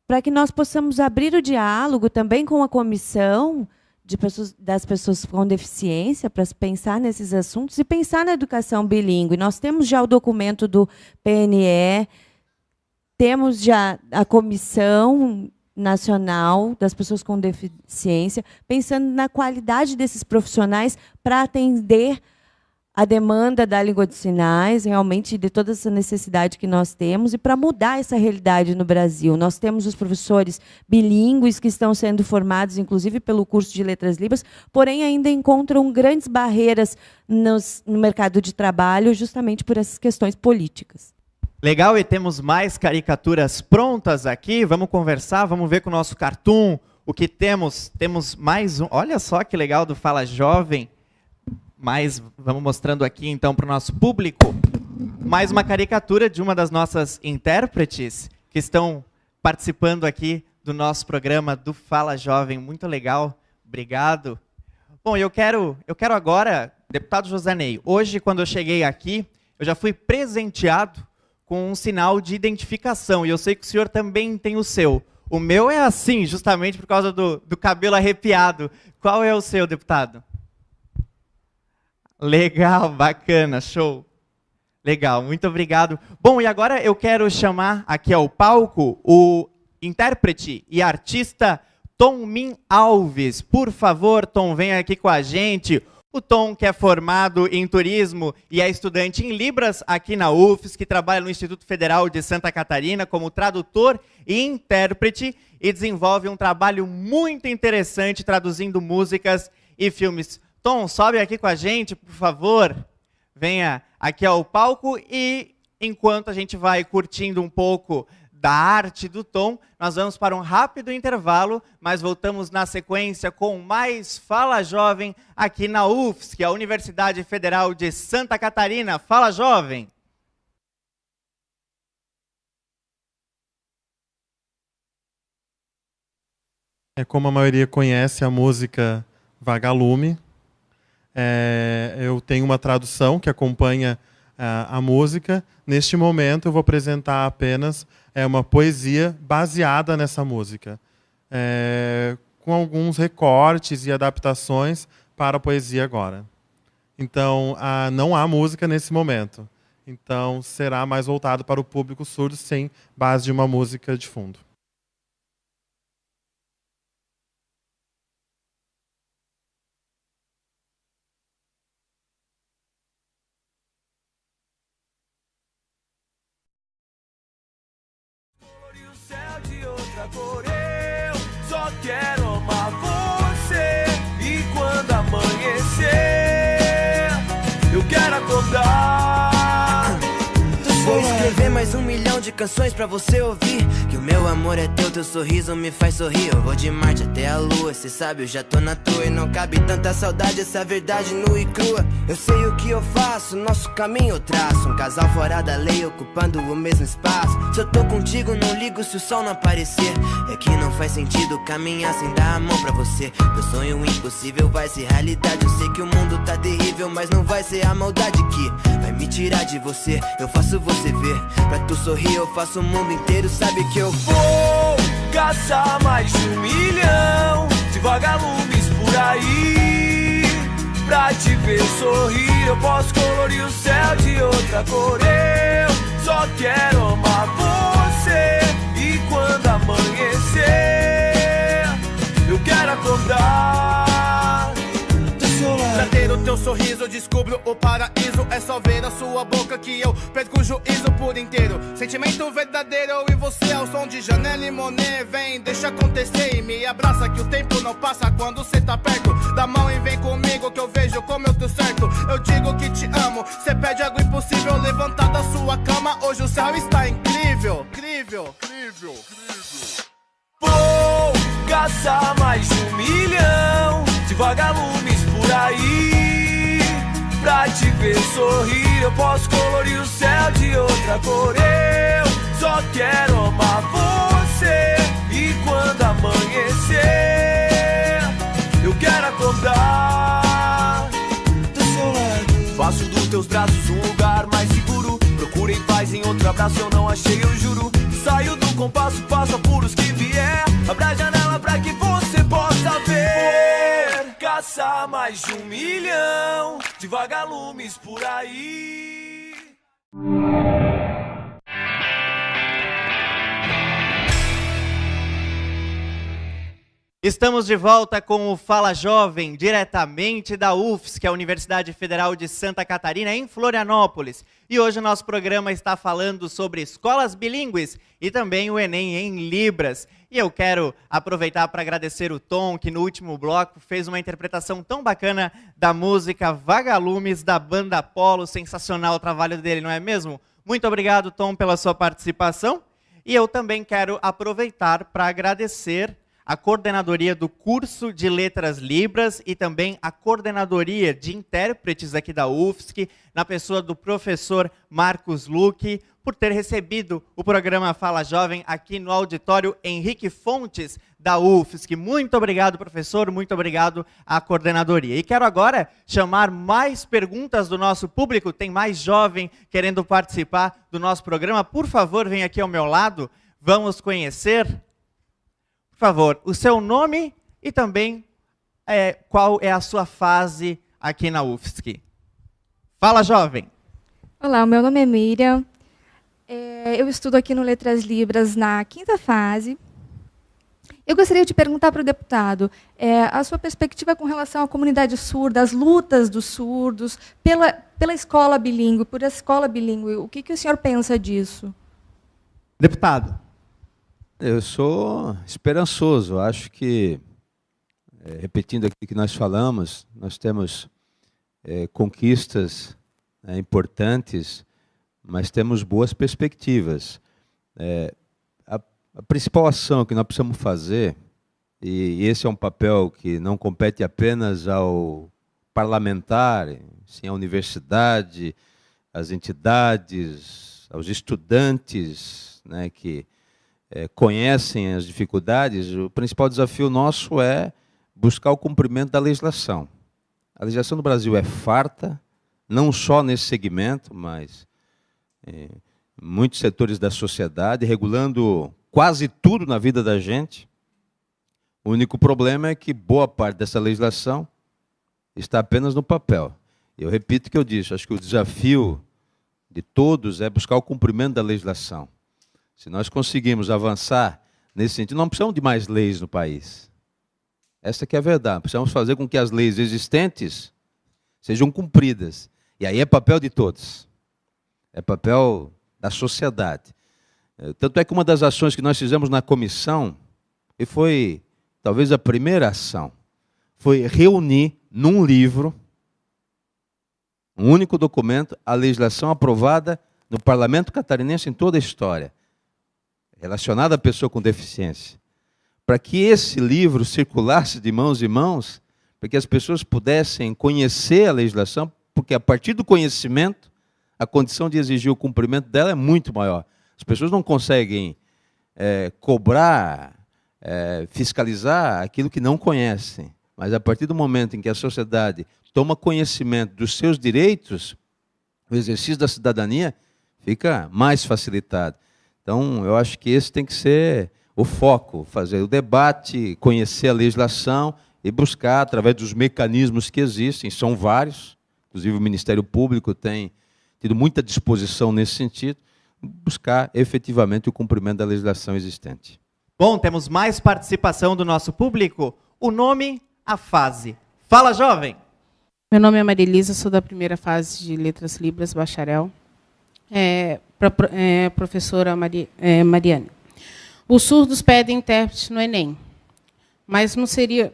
para que nós possamos abrir o diálogo também com a comissão das pessoas com deficiência, para pensar nesses assuntos e pensar na educação bilíngue. Nós temos já o documento do PNE, temos já a Comissão Nacional das Pessoas com Deficiência, pensando na qualidade desses profissionais para atender a demanda da língua de sinais, realmente, de toda essa necessidade que nós temos, e para mudar essa realidade no Brasil. Nós temos os professores bilíngues que estão sendo formados, inclusive, pelo curso de Letras Libras, porém ainda encontram grandes barreiras no mercado de trabalho, justamente por essas questões políticas. Legal, e temos mais caricaturas prontas aqui. Vamos conversar, vamos ver com o nosso cartoon o que temos. Temos mais um. Olha só que legal do Fala Jovem. Mas vamos mostrando aqui, então, para o nosso público, mais uma caricatura de uma das nossas intérpretes que estão participando aqui do nosso programa do Fala Jovem. Muito legal, obrigado. Bom, eu quero agora, deputado Josanei, hoje, quando eu cheguei aqui, eu já fui presenteado com um sinal de identificação, e eu sei que o senhor também tem o seu. O meu é assim, justamente por causa do cabelo arrepiado. Qual é o seu, deputado? Legal, bacana, show. Legal, muito obrigado. Bom, e agora eu quero chamar aqui ao palco o intérprete e artista Tom Min Alves. Por favor, Tom, venha aqui com a gente. O Tom, que é formado em turismo e é estudante em Libras aqui na UFSC, que trabalha no Instituto Federal de Santa Catarina como tradutor e intérprete e desenvolve um trabalho muito interessante traduzindo músicas e filmes. Tom, sobe aqui com a gente, por favor. Venha aqui ao palco e, enquanto a gente vai curtindo um pouco da arte do Tom, nós vamos para um rápido intervalo, mas voltamos na sequência com mais Fala Jovem aqui na UFSC, a Universidade Federal de Santa Catarina. Fala Jovem! Como a maioria conhece a música Vagalume, eu tenho uma tradução que acompanha a música. Neste momento eu vou apresentar apenas uma poesia baseada nessa música, com alguns recortes e adaptações para a poesia agora. Então, não há música nesse momento. Então, será mais voltado para o público surdo, sem base de uma música de fundo. Eu só quero amar você. E quando amanhecer, eu quero acordar. Vou esquecer escrever mais 1 milhão de canções pra você ouvir. Que o meu amor é teu sorriso me faz sorrir. Eu vou de Marte até a Lua, cê sabe, eu já tô na tua. E não cabe tanta saudade, essa verdade nua e crua. Eu sei o que eu faço, nosso caminho eu traço. Um casal fora da lei, ocupando o mesmo espaço. Se eu tô contigo, não ligo se o sol não aparecer. É que não faz sentido caminhar sem dar a mão pra você. Meu sonho impossível vai ser realidade. Eu sei que o mundo tá terrível, mas não vai ser a maldade que vai me tirar de você. Eu faço você ver, pra tu sorrir eu faço o mundo inteiro. Sabe que eu vou caçar mais de 1 milhão de vagalumes por aí. Pra te ver sorrir, eu posso colorir o céu de outra cor. Eu só quero amar você. E quando amanhecer, eu quero acordar pra ter o teu sorriso, eu descubro o paraíso. É só ver a sua boca que eu perco o juízo por inteiro. Sentimento verdadeiro, eu e você ao som de Janelle e Monet. Vem, deixa acontecer e me abraça, que o tempo não passa quando cê tá perto. Dá mão e vem comigo que eu vejo como eu tô certo. Eu digo que te amo, cê pede algo impossível. Levantar da sua cama, hoje o céu está incrível. Incrível, incrível, incrível. Vou caçar mais de 1 milhão de vagalumes por aí. Pra te ver sorrir, eu posso colorir o céu de outra cor. Eu só quero amar você. E quando amanhecer, eu quero acordar do seu lado. Faço dos teus braços um lugar mais seguro. Procurei paz em outro abraço, eu não achei, eu juro. Saio do compasso, faço apuros que vier. Abra a janela pra que você possa ver. Caçar mais de 1 milhão de vagalumes por aí. Estamos de volta com o Fala Jovem, diretamente da UFSC, a Universidade Federal de Santa Catarina, em Florianópolis. E hoje o nosso programa está falando sobre escolas bilíngues e também o Enem em Libras. E eu quero aproveitar para agradecer o Tom, que no último bloco fez uma interpretação tão bacana da música Vagalumes, da banda Apollo. Sensacional o trabalho dele, não é mesmo? Muito obrigado, Tom, pela sua participação. E eu também quero aproveitar para agradecer a coordenadoria do curso de Letras Libras e também a coordenadoria de intérpretes aqui da UFSC, na pessoa do professor Marcos Luque, por ter recebido o programa Fala Jovem aqui no auditório Henrique Fontes da UFSC. Muito obrigado, professor, muito obrigado à coordenadoria. E quero agora chamar mais perguntas do nosso público. Tem mais jovem querendo participar do nosso programa. Por favor, venha aqui ao meu lado, vamos conhecer. Por favor, o seu nome e também qual é a sua fase aqui na UFSC. Fala, jovem. Olá, o meu nome é Miriam. Eu estudo aqui no Letras Libras na 5ª fase. Eu gostaria de perguntar para o deputado a sua perspectiva com relação à comunidade surda, as lutas dos surdos, pela escola bilíngue, por essa escola bilíngue. O que o senhor pensa disso? Deputado. Eu sou esperançoso. Acho que, repetindo aqui o que nós falamos, nós temos conquistas importantes, mas temos boas perspectivas. A principal ação que nós precisamos fazer, e esse é um papel que não compete apenas ao parlamentar, sim à universidade, às entidades, aos estudantes, né, que conhecem as dificuldades. O principal desafio nosso é buscar o cumprimento da legislação. A legislação do Brasil é farta, não só nesse segmento, mas em muitos setores da sociedade, regulando quase tudo na vida da gente. O único problema é que boa parte dessa legislação está apenas no papel. Eu repito o que eu disse, acho que o desafio de todos é buscar o cumprimento da legislação. Se nós conseguirmos avançar nesse sentido, não precisamos de mais leis no país. Essa que é a verdade. Precisamos fazer com que as leis existentes sejam cumpridas. E aí é papel de todos. É papel da sociedade. Tanto é que uma das ações que nós fizemos na comissão, e foi talvez a primeira ação, foi reunir num livro, um único documento, a legislação aprovada no parlamento catarinense, em toda a história, relacionada à pessoa com deficiência, para que esse livro circulasse de mãos em mãos, para que as pessoas pudessem conhecer a legislação, porque a partir do conhecimento, a condição de exigir o cumprimento dela é muito maior. As pessoas não conseguem cobrar, fiscalizar aquilo que não conhecem, mas a partir do momento em que a sociedade toma conhecimento dos seus direitos, o exercício da cidadania fica mais facilitado. Então, eu acho que esse tem que ser o foco, fazer o debate, conhecer a legislação e buscar, através dos mecanismos que existem, são vários, inclusive o Ministério Público tem tido muita disposição nesse sentido, buscar efetivamente o cumprimento da legislação existente. Bom, temos mais participação do nosso público. O nome, a fase. Fala, jovem! Meu nome é Marilisa, sou da primeira fase de Letras Libras, bacharel. Professora Mariane. Os surdos pedem intérprete no Enem, mas não seria,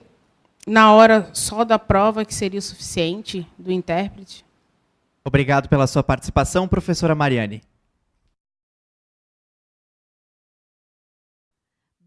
na hora só da prova, que seria o suficiente do intérprete? Obrigado pela sua participação, professora Mariane.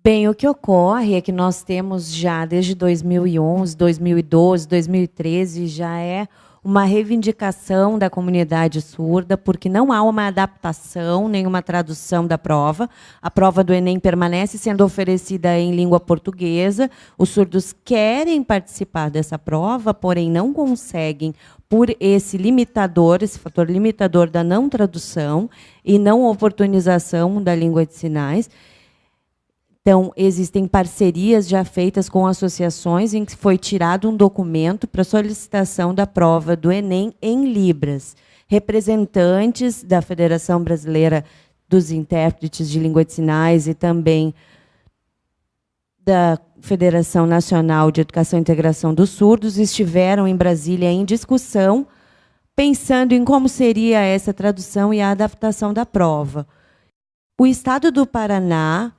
Bem, o que ocorre é que nós temos já desde 2011, 2012, 2013, já é uma reivindicação da comunidade surda, porque não há uma adaptação, nem uma tradução da prova. A prova do Enem permanece sendo oferecida em língua portuguesa. Os surdos querem participar dessa prova, porém não conseguem por esse limitador, esse fator limitador da não tradução e não oportunização da língua de sinais. Então, existem parcerias já feitas com associações em que foi tirado um documento para solicitação da prova do Enem em Libras. Representantes da Federação Brasileira dos Intérpretes de Língua de Sinais e também da Federação Nacional de Educação e Integração dos Surdos estiveram em Brasília em discussão, pensando em como seria essa tradução e a adaptação da prova. O Estado do Paraná,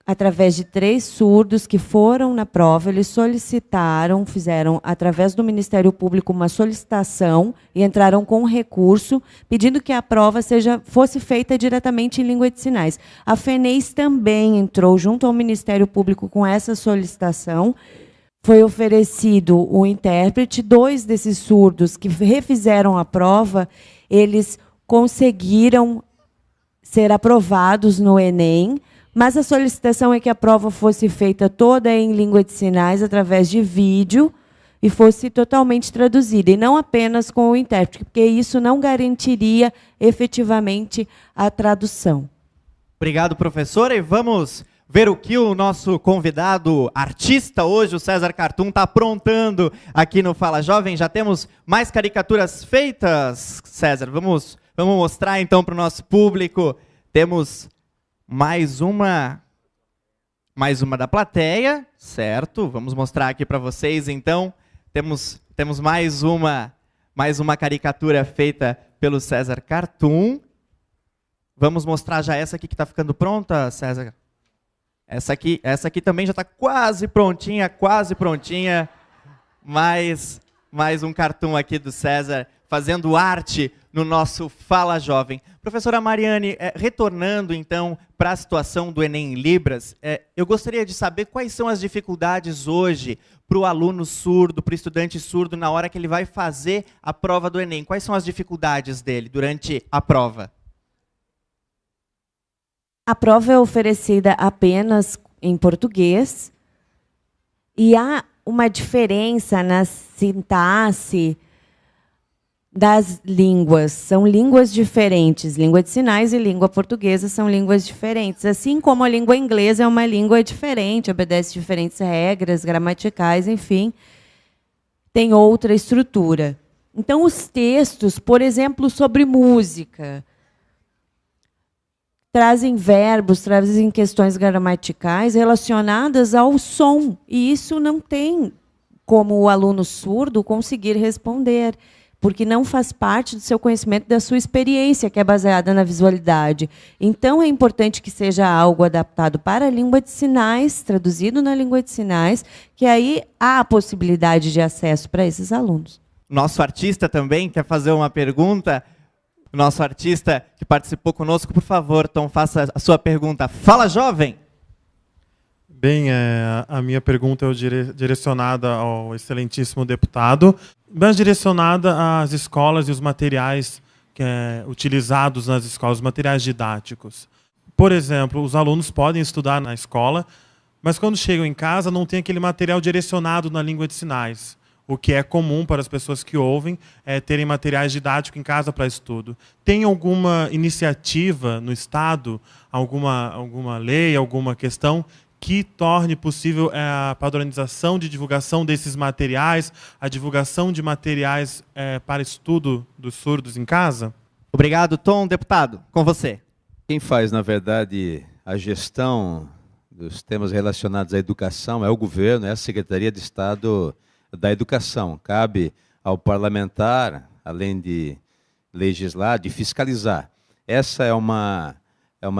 através de 3 surdos que foram na prova, eles solicitaram, fizeram, através do Ministério Público, uma solicitação e entraram com recurso, pedindo que a prova fosse feita diretamente em língua de sinais. A FENEIS também entrou junto ao Ministério Público com essa solicitação. Foi oferecido o intérprete. 2 desses surdos que refizeram a prova, eles conseguiram ser aprovados no Enem, mas a solicitação é que a prova fosse feita toda em língua de sinais, através de vídeo, e fosse totalmente traduzida, e não apenas com o intérprete, porque isso não garantiria efetivamente a tradução. Obrigado, professora. E vamos ver o que o nosso convidado artista hoje, o César Cartoon, está aprontando aqui no Fala Jovem. Já temos mais caricaturas feitas, César? Vamos mostrar, então, para o nosso público. Temos mais uma da plateia, certo? Vamos mostrar aqui para vocês, então. Temos mais uma caricatura feita pelo César Cartoon. Vamos mostrar já essa aqui que está ficando pronta, César? Essa aqui também já está quase prontinha. Mais um cartoon aqui do César, fazendo arte no nosso Fala Jovem. Professora Mariane, retornando então para a situação do Enem Libras, eu gostaria de saber quais são as dificuldades hoje para o aluno surdo, para o estudante surdo, na hora que ele vai fazer a prova do Enem. Quais são as dificuldades dele durante a prova? A prova é oferecida apenas em português e há uma diferença na sintaxe das línguas. São línguas diferentes. Língua de sinais e língua portuguesa são línguas diferentes. Assim como a língua inglesa é uma língua diferente, obedece diferentes regras gramaticais, enfim, tem outra estrutura. Então, os textos, por exemplo, sobre música, trazem verbos, trazem questões gramaticais relacionadas ao som. E isso não tem como o aluno surdo conseguir responder, porque não faz parte do seu conhecimento, da sua experiência, que é baseada na visualidade. Então, é importante que seja algo adaptado para a língua de sinais, traduzido na língua de sinais, que aí há a possibilidade de acesso para esses alunos. Nosso artista também quer fazer uma pergunta. o nosso artista que participou conosco. Por favor, Tom, faça a sua pergunta. Fala, jovem! Bem, a minha pergunta é direcionada ao excelentíssimo deputado, mas direcionada às escolas e os materiais utilizados nas escolas, os materiais didáticos. Por exemplo, os alunos podem estudar na escola, mas quando chegam em casa não tem aquele material direcionado na língua de sinais. O que é comum para as pessoas que ouvem terem materiais didáticos em casa para estudo. Tem alguma iniciativa no Estado, alguma lei, alguma questão que torne possível a padronização de divulgação desses materiais, a divulgação de materiais para estudo dos surdos em casa? Obrigado, Tom. Deputado, com você. Quem faz, na verdade, a gestão dos temas relacionados à educação é o governo, é a Secretaria de Estado da Educação. Cabe ao parlamentar, além de legislar, de fiscalizar. Essa é uma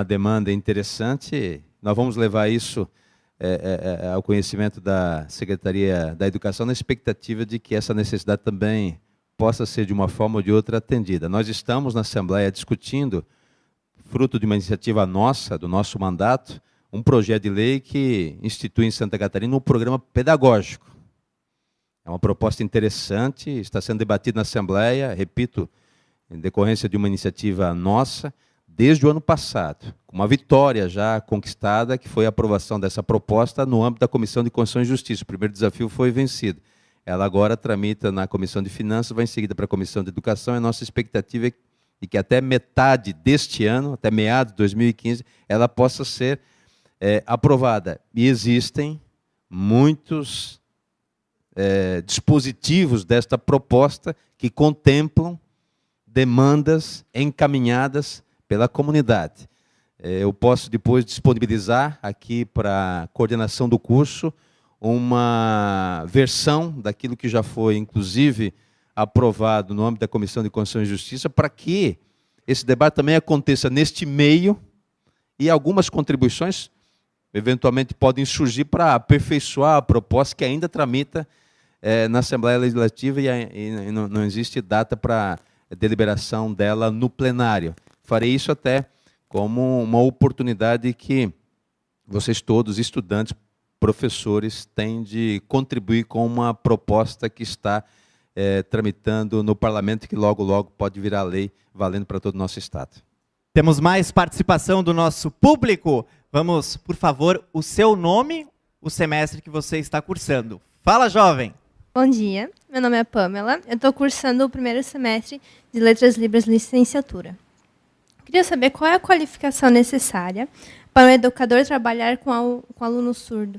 demanda interessante. Nós vamos levar isso ao conhecimento da Secretaria da Educação, na expectativa de que essa necessidade também possa ser, de uma forma ou de outra, atendida. Nós estamos na Assembleia discutindo, fruto de uma iniciativa nossa, do nosso mandato, um projeto de lei que institui em Santa Catarina um programa pedagógico. É uma proposta interessante, está sendo debatida na Assembleia, repito, em decorrência de uma iniciativa nossa, desde o ano passado, com uma vitória já conquistada, que foi a aprovação dessa proposta no âmbito da Comissão de Constituição e Justiça. O primeiro desafio foi vencido. Ela agora tramita na Comissão de Finanças, vai em seguida para a Comissão de Educação, e a nossa expectativa é que até metade deste ano, até meados de 2015, ela possa ser aprovada. E existem muitos dispositivos desta proposta que contemplam demandas encaminhadas pela comunidade. Eu posso depois disponibilizar aqui para a coordenação do curso uma versão daquilo que já foi, inclusive, aprovado no âmbito da Comissão de Constituição e Justiça, para que esse debate também aconteça neste meio e algumas contribuições, eventualmente, podem surgir para aperfeiçoar a proposta que ainda tramita na Assembleia Legislativa e não existe data para deliberação dela no plenário. Farei isso até como uma oportunidade que vocês todos, estudantes, professores, têm de contribuir com uma proposta que está tramitando no Parlamento e que logo, logo pode virar lei, valendo para todo o nosso Estado. Temos mais participação do nosso público. Vamos, por favor, o seu nome, o semestre que você está cursando. Fala, jovem! Bom dia, meu nome é Pamela, eu estou cursando o primeiro semestre de Letras Libras Licenciatura. Queria saber qual é a qualificação necessária para um educador trabalhar com aluno surdo.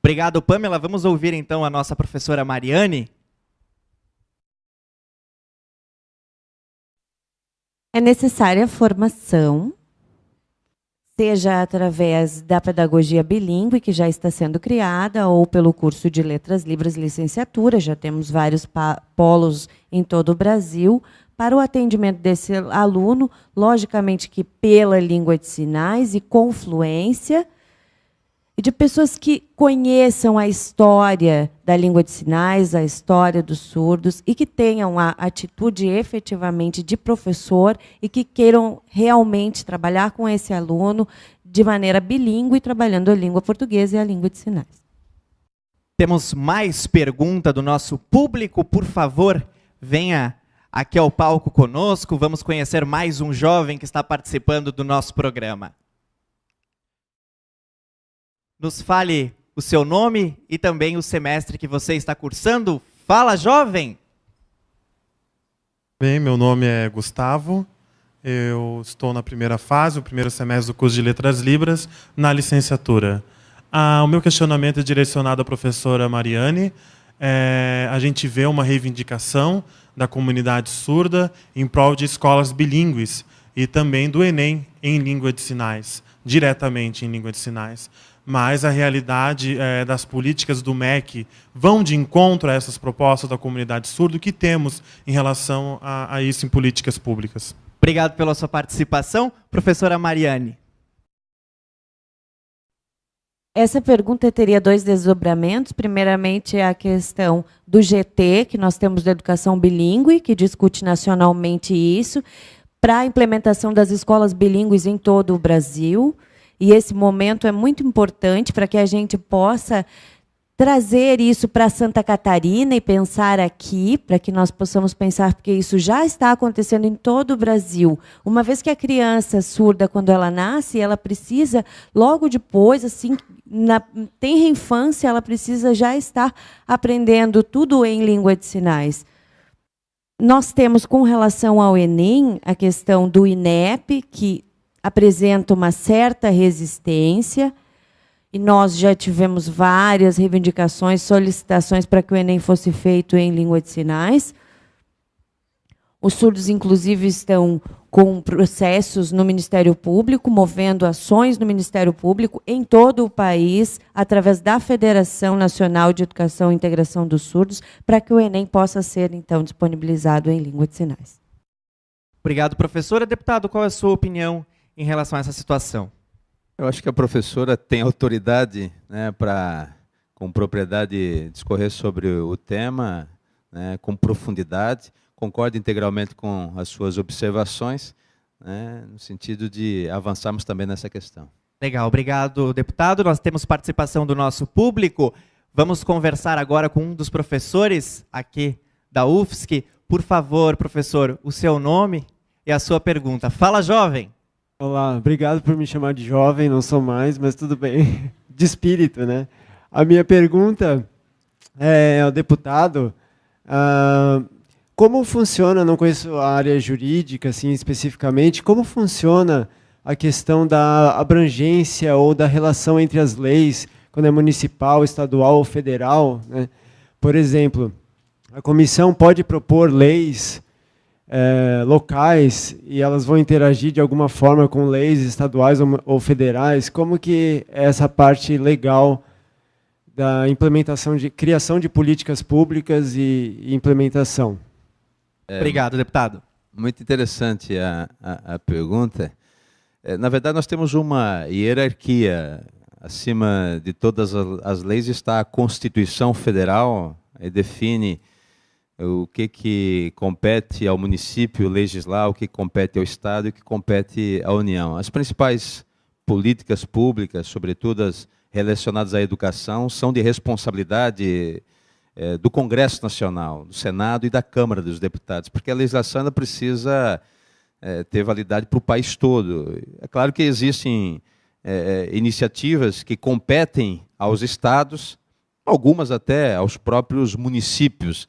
Obrigado, Pamela. Vamos ouvir, então, a nossa professora Mariane. É necessária a formação, seja através da pedagogia bilíngue, que já está sendo criada, ou pelo curso de Letras Libras Licenciatura. Já temos vários polos em todo o Brasil, para o atendimento desse aluno, logicamente que pela língua de sinais e com fluência, e de pessoas que conheçam a história da língua de sinais, a história dos surdos, e que tenham a atitude efetivamente de professor e que queiram realmente trabalhar com esse aluno de maneira bilíngue, trabalhando a língua portuguesa e a língua de sinais. Temos mais pergunta do nosso público. Por favor, venha aqui ao palco conosco. Vamos conhecer mais um jovem que está participando do nosso programa. Nos fale o seu nome e também o semestre que você está cursando. Fala, jovem! Bem, meu nome é Gustavo. Eu estou na primeira fase, o primeiro semestre do curso de Letras Libras, na licenciatura. O meu questionamento é direcionado à professora Mariane. A gente vê uma reivindicação da comunidade surda em prol de escolas bilíngues e também do Enem em língua de sinais, diretamente em língua de sinais. Mas a realidade das políticas do MEC vão de encontro a essas propostas da comunidade surda. O que temos em relação a isso em políticas públicas? Obrigado pela sua participação. Professora Mariane. Essa pergunta teria dois desdobramentos. Primeiramente, a questão do GT, que nós temos da educação bilíngue, que discute nacionalmente isso, para a implementação das escolas bilíngues em todo o Brasil. E esse momento é muito importante para que a gente possa trazer isso para Santa Catarina e pensar aqui, para que nós possamos pensar, porque isso já está acontecendo em todo o Brasil. Uma vez que a criança surda, quando ela nasce, ela precisa, logo depois, assim, na tenra infância, ela precisa já estar aprendendo tudo em língua de sinais. Nós temos, com relação ao Enem, a questão do INEP, que apresenta uma certa resistência, e nós já tivemos várias reivindicações, solicitações para que o Enem fosse feito em língua de sinais. Os surdos, inclusive, estão com processos no Ministério Público, movendo ações no Ministério Público em todo o país, através da Federação Nacional de Educação e Integração dos Surdos, para que o Enem possa ser, então, disponibilizado em língua de sinais. Obrigado, professora. Deputado, qual é a sua opinião em relação a essa situação? Eu acho que a professora tem autoridade, né, para, com propriedade, discorrer sobre o tema, né, com profundidade. Concordo integralmente com as suas observações, né, no sentido de avançarmos também nessa questão. Legal, obrigado, deputado. Nós temos participação do nosso público. Vamos conversar agora com um dos professores aqui da UFSC. Por favor, professor, o seu nome e a sua pergunta. Fala, jovem! Olá, obrigado por me chamar de jovem, não sou mais, mas tudo bem, de espírito, né? A minha pergunta é ao deputado, como funciona, não conheço a área jurídica, assim, especificamente, como funciona a questão da abrangência ou da relação entre as leis, quando é municipal, estadual ou federal, né? Por exemplo, a comissão pode propor leis locais e elas vão interagir de alguma forma com leis estaduais ou federais. Como que é essa parte legal da implementação, de criação de políticas públicas e implementação? Obrigado, deputado. Muito interessante a pergunta. Na verdade, nós temos uma hierarquia. Acima de todas as leis está a Constituição Federal, e define o que compete ao município legislar, o que compete ao Estado e o que compete à União. As principais políticas públicas, sobretudo as relacionadas à educação, são de responsabilidade do Congresso Nacional, do Senado e da Câmara dos Deputados, porque a legislação ela precisa ter validade para o país todo. É claro que existem iniciativas que competem aos estados, algumas até aos próprios municípios,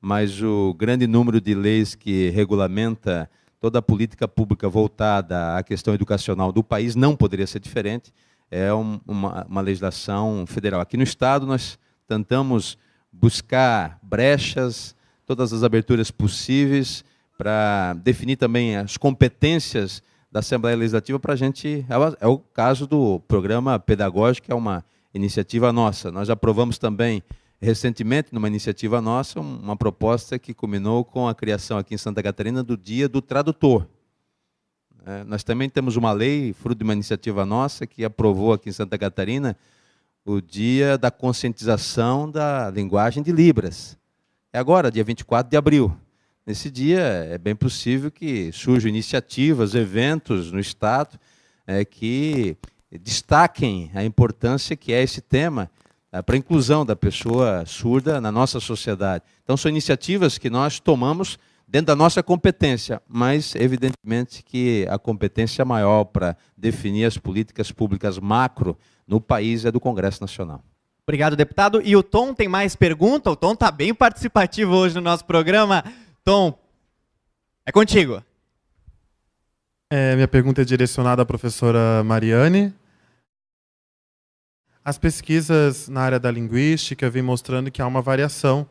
mas o grande número de leis que regulamenta toda a política pública voltada à questão educacional do país não poderia ser diferente, é uma legislação federal. Aqui no Estado nós tentamos buscar brechas, todas as aberturas possíveis, para definir também as competências da Assembleia Legislativa para a gente... É o caso do programa pedagógico, que é uma iniciativa nossa. Nós aprovamos também recentemente, numa iniciativa nossa, uma proposta que culminou com a criação aqui em Santa Catarina do Dia do Tradutor. Nós também temos uma lei, fruto de uma iniciativa nossa, que aprovou aqui em Santa Catarina o Dia da Conscientização da Linguagem de Libras. É agora, dia 24 de abril. Nesse dia, é bem possível que surjam iniciativas, eventos no Estado que destaquem a importância que é esse tema para a inclusão da pessoa surda na nossa sociedade. Então, são iniciativas que nós tomamos dentro da nossa competência, mas, evidentemente, que a competência maior para definir as políticas públicas macro no país é do Congresso Nacional. Obrigado, deputado. E o Tom tem mais pergunta? O Tom está bem participativo hoje no nosso programa. Tom, é contigo. Minha pergunta é direcionada à professora Mariane. As pesquisas na área da linguística vêm mostrando que há uma variação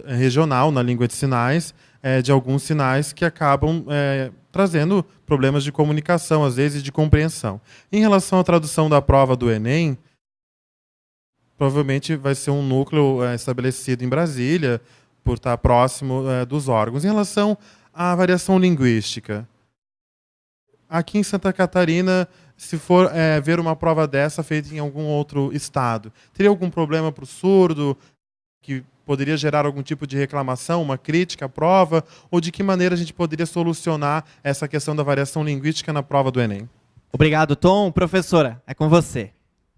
regional na língua de sinais, de alguns sinais que acabam trazendo problemas de comunicação, às vezes de compreensão. Em relação à tradução da prova do Enem, provavelmente vai ser um núcleo estabelecido em Brasília, por estar próximo dos órgãos. Em relação à variação linguística, aqui em Santa Catarina, se for ver uma prova dessa feita em algum outro estado, teria algum problema para o surdo? que poderia gerar algum tipo de reclamação, uma crítica à prova, ou de que maneira a gente poderia solucionar essa questão da variação linguística na prova do Enem? Obrigado, Tom. Professora, é com você.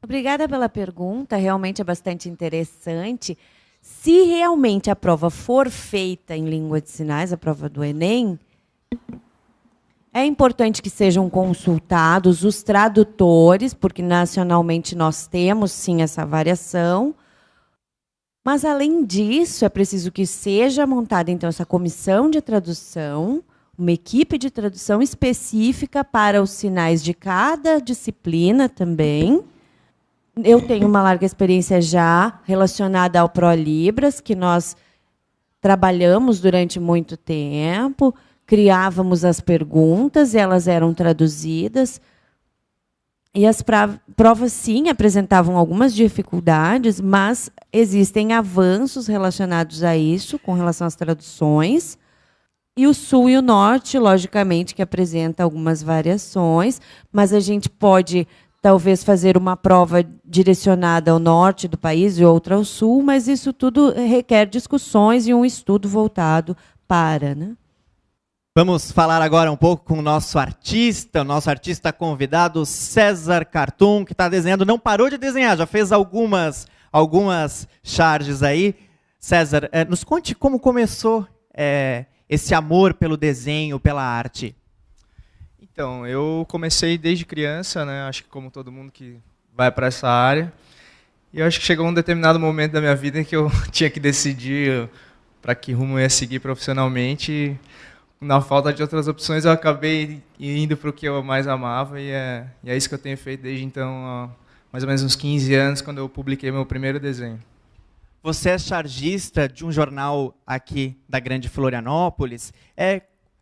Obrigada pela pergunta, realmente é bastante interessante. Se realmente a prova for feita em língua de sinais, a prova do Enem, é importante que sejam consultados os tradutores, porque nacionalmente nós temos sim essa variação. Mas, além disso, é preciso que seja montada então essa comissão de tradução, uma equipe de tradução específica para os sinais de cada disciplina também. Eu tenho uma larga experiência já relacionada ao ProLibras, que nós trabalhamos durante muito tempo, criávamos as perguntas e elas eram traduzidas. E as provas, sim, apresentavam algumas dificuldades, mas existem avanços relacionados a isso, com relação às traduções. E o Sul e o Norte, logicamente, que apresenta algumas variações, mas a gente pode, talvez, fazer uma prova direcionada ao Norte do país e outra ao Sul, mas isso tudo requer discussões e um estudo voltado para, né? Vamos falar agora um pouco com o nosso artista convidado, César Cartoon, que está desenhando, não parou de desenhar, já fez algumas charges aí. César, nos conte como começou esse amor pelo desenho, pela arte. Então, eu comecei desde criança, né? Acho que como todo mundo que vai para essa área. E eu acho que chegou um determinado momento da minha vida em que eu tinha que decidir para que rumo eu ia seguir profissionalmente. Na falta de outras opções, eu acabei indo para o que eu mais amava, e é isso que eu tenho feito desde então, há mais ou menos uns 15 anos, quando eu publiquei meu primeiro desenho. Você é chargista de um jornal aqui da Grande Florianópolis.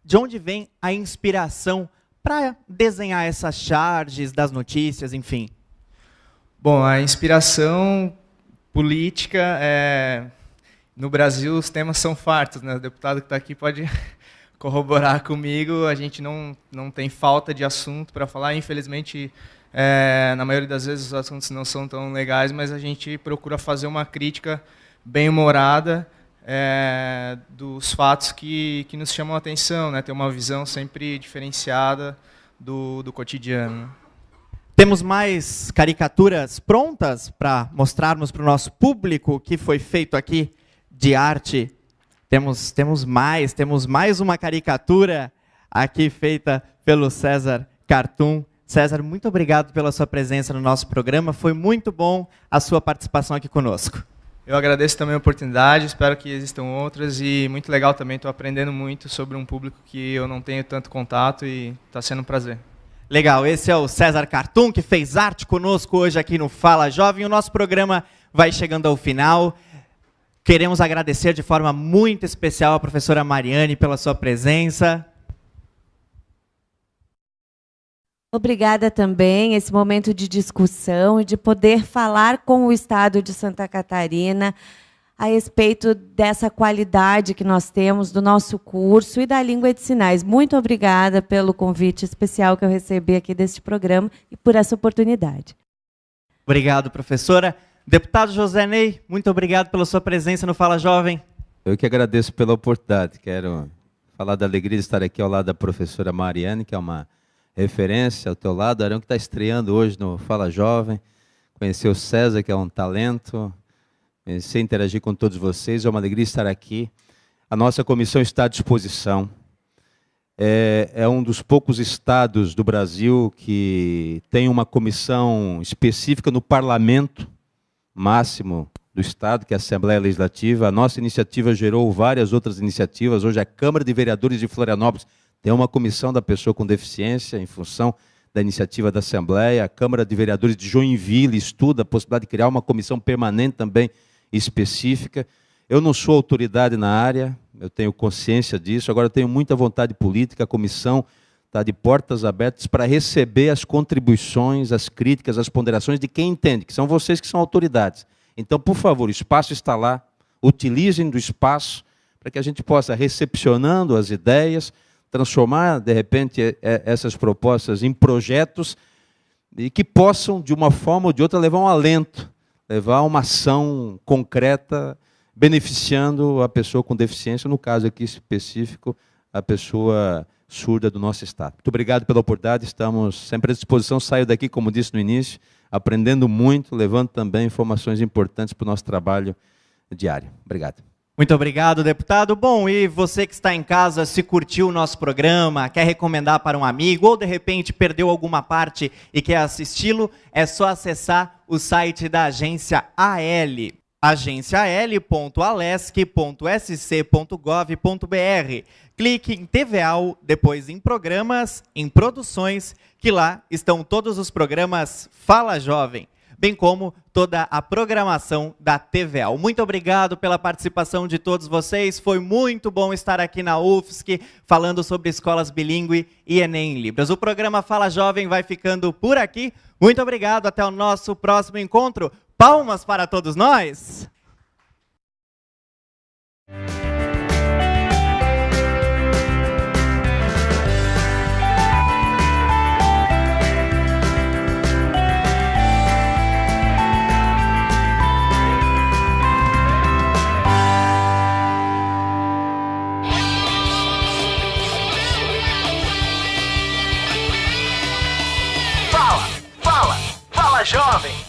De onde vem a inspiração para desenhar essas charges das notícias, enfim? Bom, a inspiração política, no Brasil os temas são fartos, né? O deputado que está aqui pode corroborar comigo, a gente não tem falta de assunto para falar, infelizmente, na maioria das vezes os assuntos não são tão legais, mas a gente procura fazer uma crítica bem-humorada dos fatos que nos chamam a atenção, né? Ter uma visão sempre diferenciada do cotidiano. Temos mais caricaturas prontas para mostrarmos para o nosso público o que foi feito aqui de arte. Temos mais uma caricatura aqui feita pelo César Cartoon. César, muito obrigado pela sua presença no nosso programa. Foi muito bom a sua participação aqui conosco. Eu agradeço também a oportunidade, espero que existam outras. E muito legal também, estou aprendendo muito sobre um público que eu não tenho tanto contato e está sendo um prazer. Legal, esse é o César Cartoon, que fez arte conosco hoje aqui no Fala Jovem. O nosso programa vai chegando ao final. Queremos agradecer de forma muito especial a professora Mariane pela sua presença. Obrigada também, esse momento de discussão e de poder falar com o Estado de Santa Catarina a respeito dessa qualidade que nós temos do nosso curso e da língua de sinais. Muito obrigada pelo convite especial que eu recebi aqui deste programa e por essa oportunidade. Obrigado, professora. Deputado José Ney, muito obrigado pela sua presença no Fala Jovem. Eu que agradeço pela oportunidade. Quero falar da alegria de estar aqui ao lado da professora Mariane, que é uma referência ao teu lado. Arão, que está estreando hoje no Fala Jovem. Conhecer o César, que é um talento. Conhecer, interagir com todos vocês. É uma alegria estar aqui. A nossa comissão está à disposição. É um dos poucos estados do Brasil que tem uma comissão específica no parlamento máximo do Estado, que é a Assembleia Legislativa. A nossa iniciativa gerou várias outras iniciativas. Hoje a Câmara de Vereadores de Florianópolis tem uma comissão da pessoa com deficiência em função da iniciativa da Assembleia. A Câmara de Vereadores de Joinville estuda a possibilidade de criar uma comissão permanente também específica. Eu não sou autoridade na área, eu tenho consciência disso, agora eu tenho muita vontade política. A comissão está de portas abertas para receber as contribuições, as críticas, as ponderações de quem entende, que são vocês que são autoridades. Então, por favor, o espaço está lá, utilizem do espaço para que a gente possa, recepcionando as ideias, transformar, de repente, essas propostas em projetos e que possam, de uma forma ou de outra, levar um alento, levar uma ação concreta, beneficiando a pessoa com deficiência, no caso aqui específico, a pessoa surda do nosso estado. Muito obrigado pela oportunidade, estamos sempre à disposição. Saio daqui, como disse no início, aprendendo muito, levando também informações importantes para o nosso trabalho diário. Obrigado. Muito obrigado, deputado. Bom, e você que está em casa, se curtiu o nosso programa, quer recomendar para um amigo, ou de repente perdeu alguma parte e quer assisti-lo, é só acessar o site da Agência AL, agenciaal.alesc.sc.gov.br. Clique em TVAL, depois em Programas, em Produções, que lá estão todos os programas Fala Jovem, bem como toda a programação da TVAL. Muito obrigado pela participação de todos vocês. Foi muito bom estar aqui na UFSC, falando sobre escolas bilíngue e Enem em Libras. O programa Fala Jovem vai ficando por aqui. Muito obrigado, até o nosso próximo encontro. Palmas para todos nós! Fala jovem!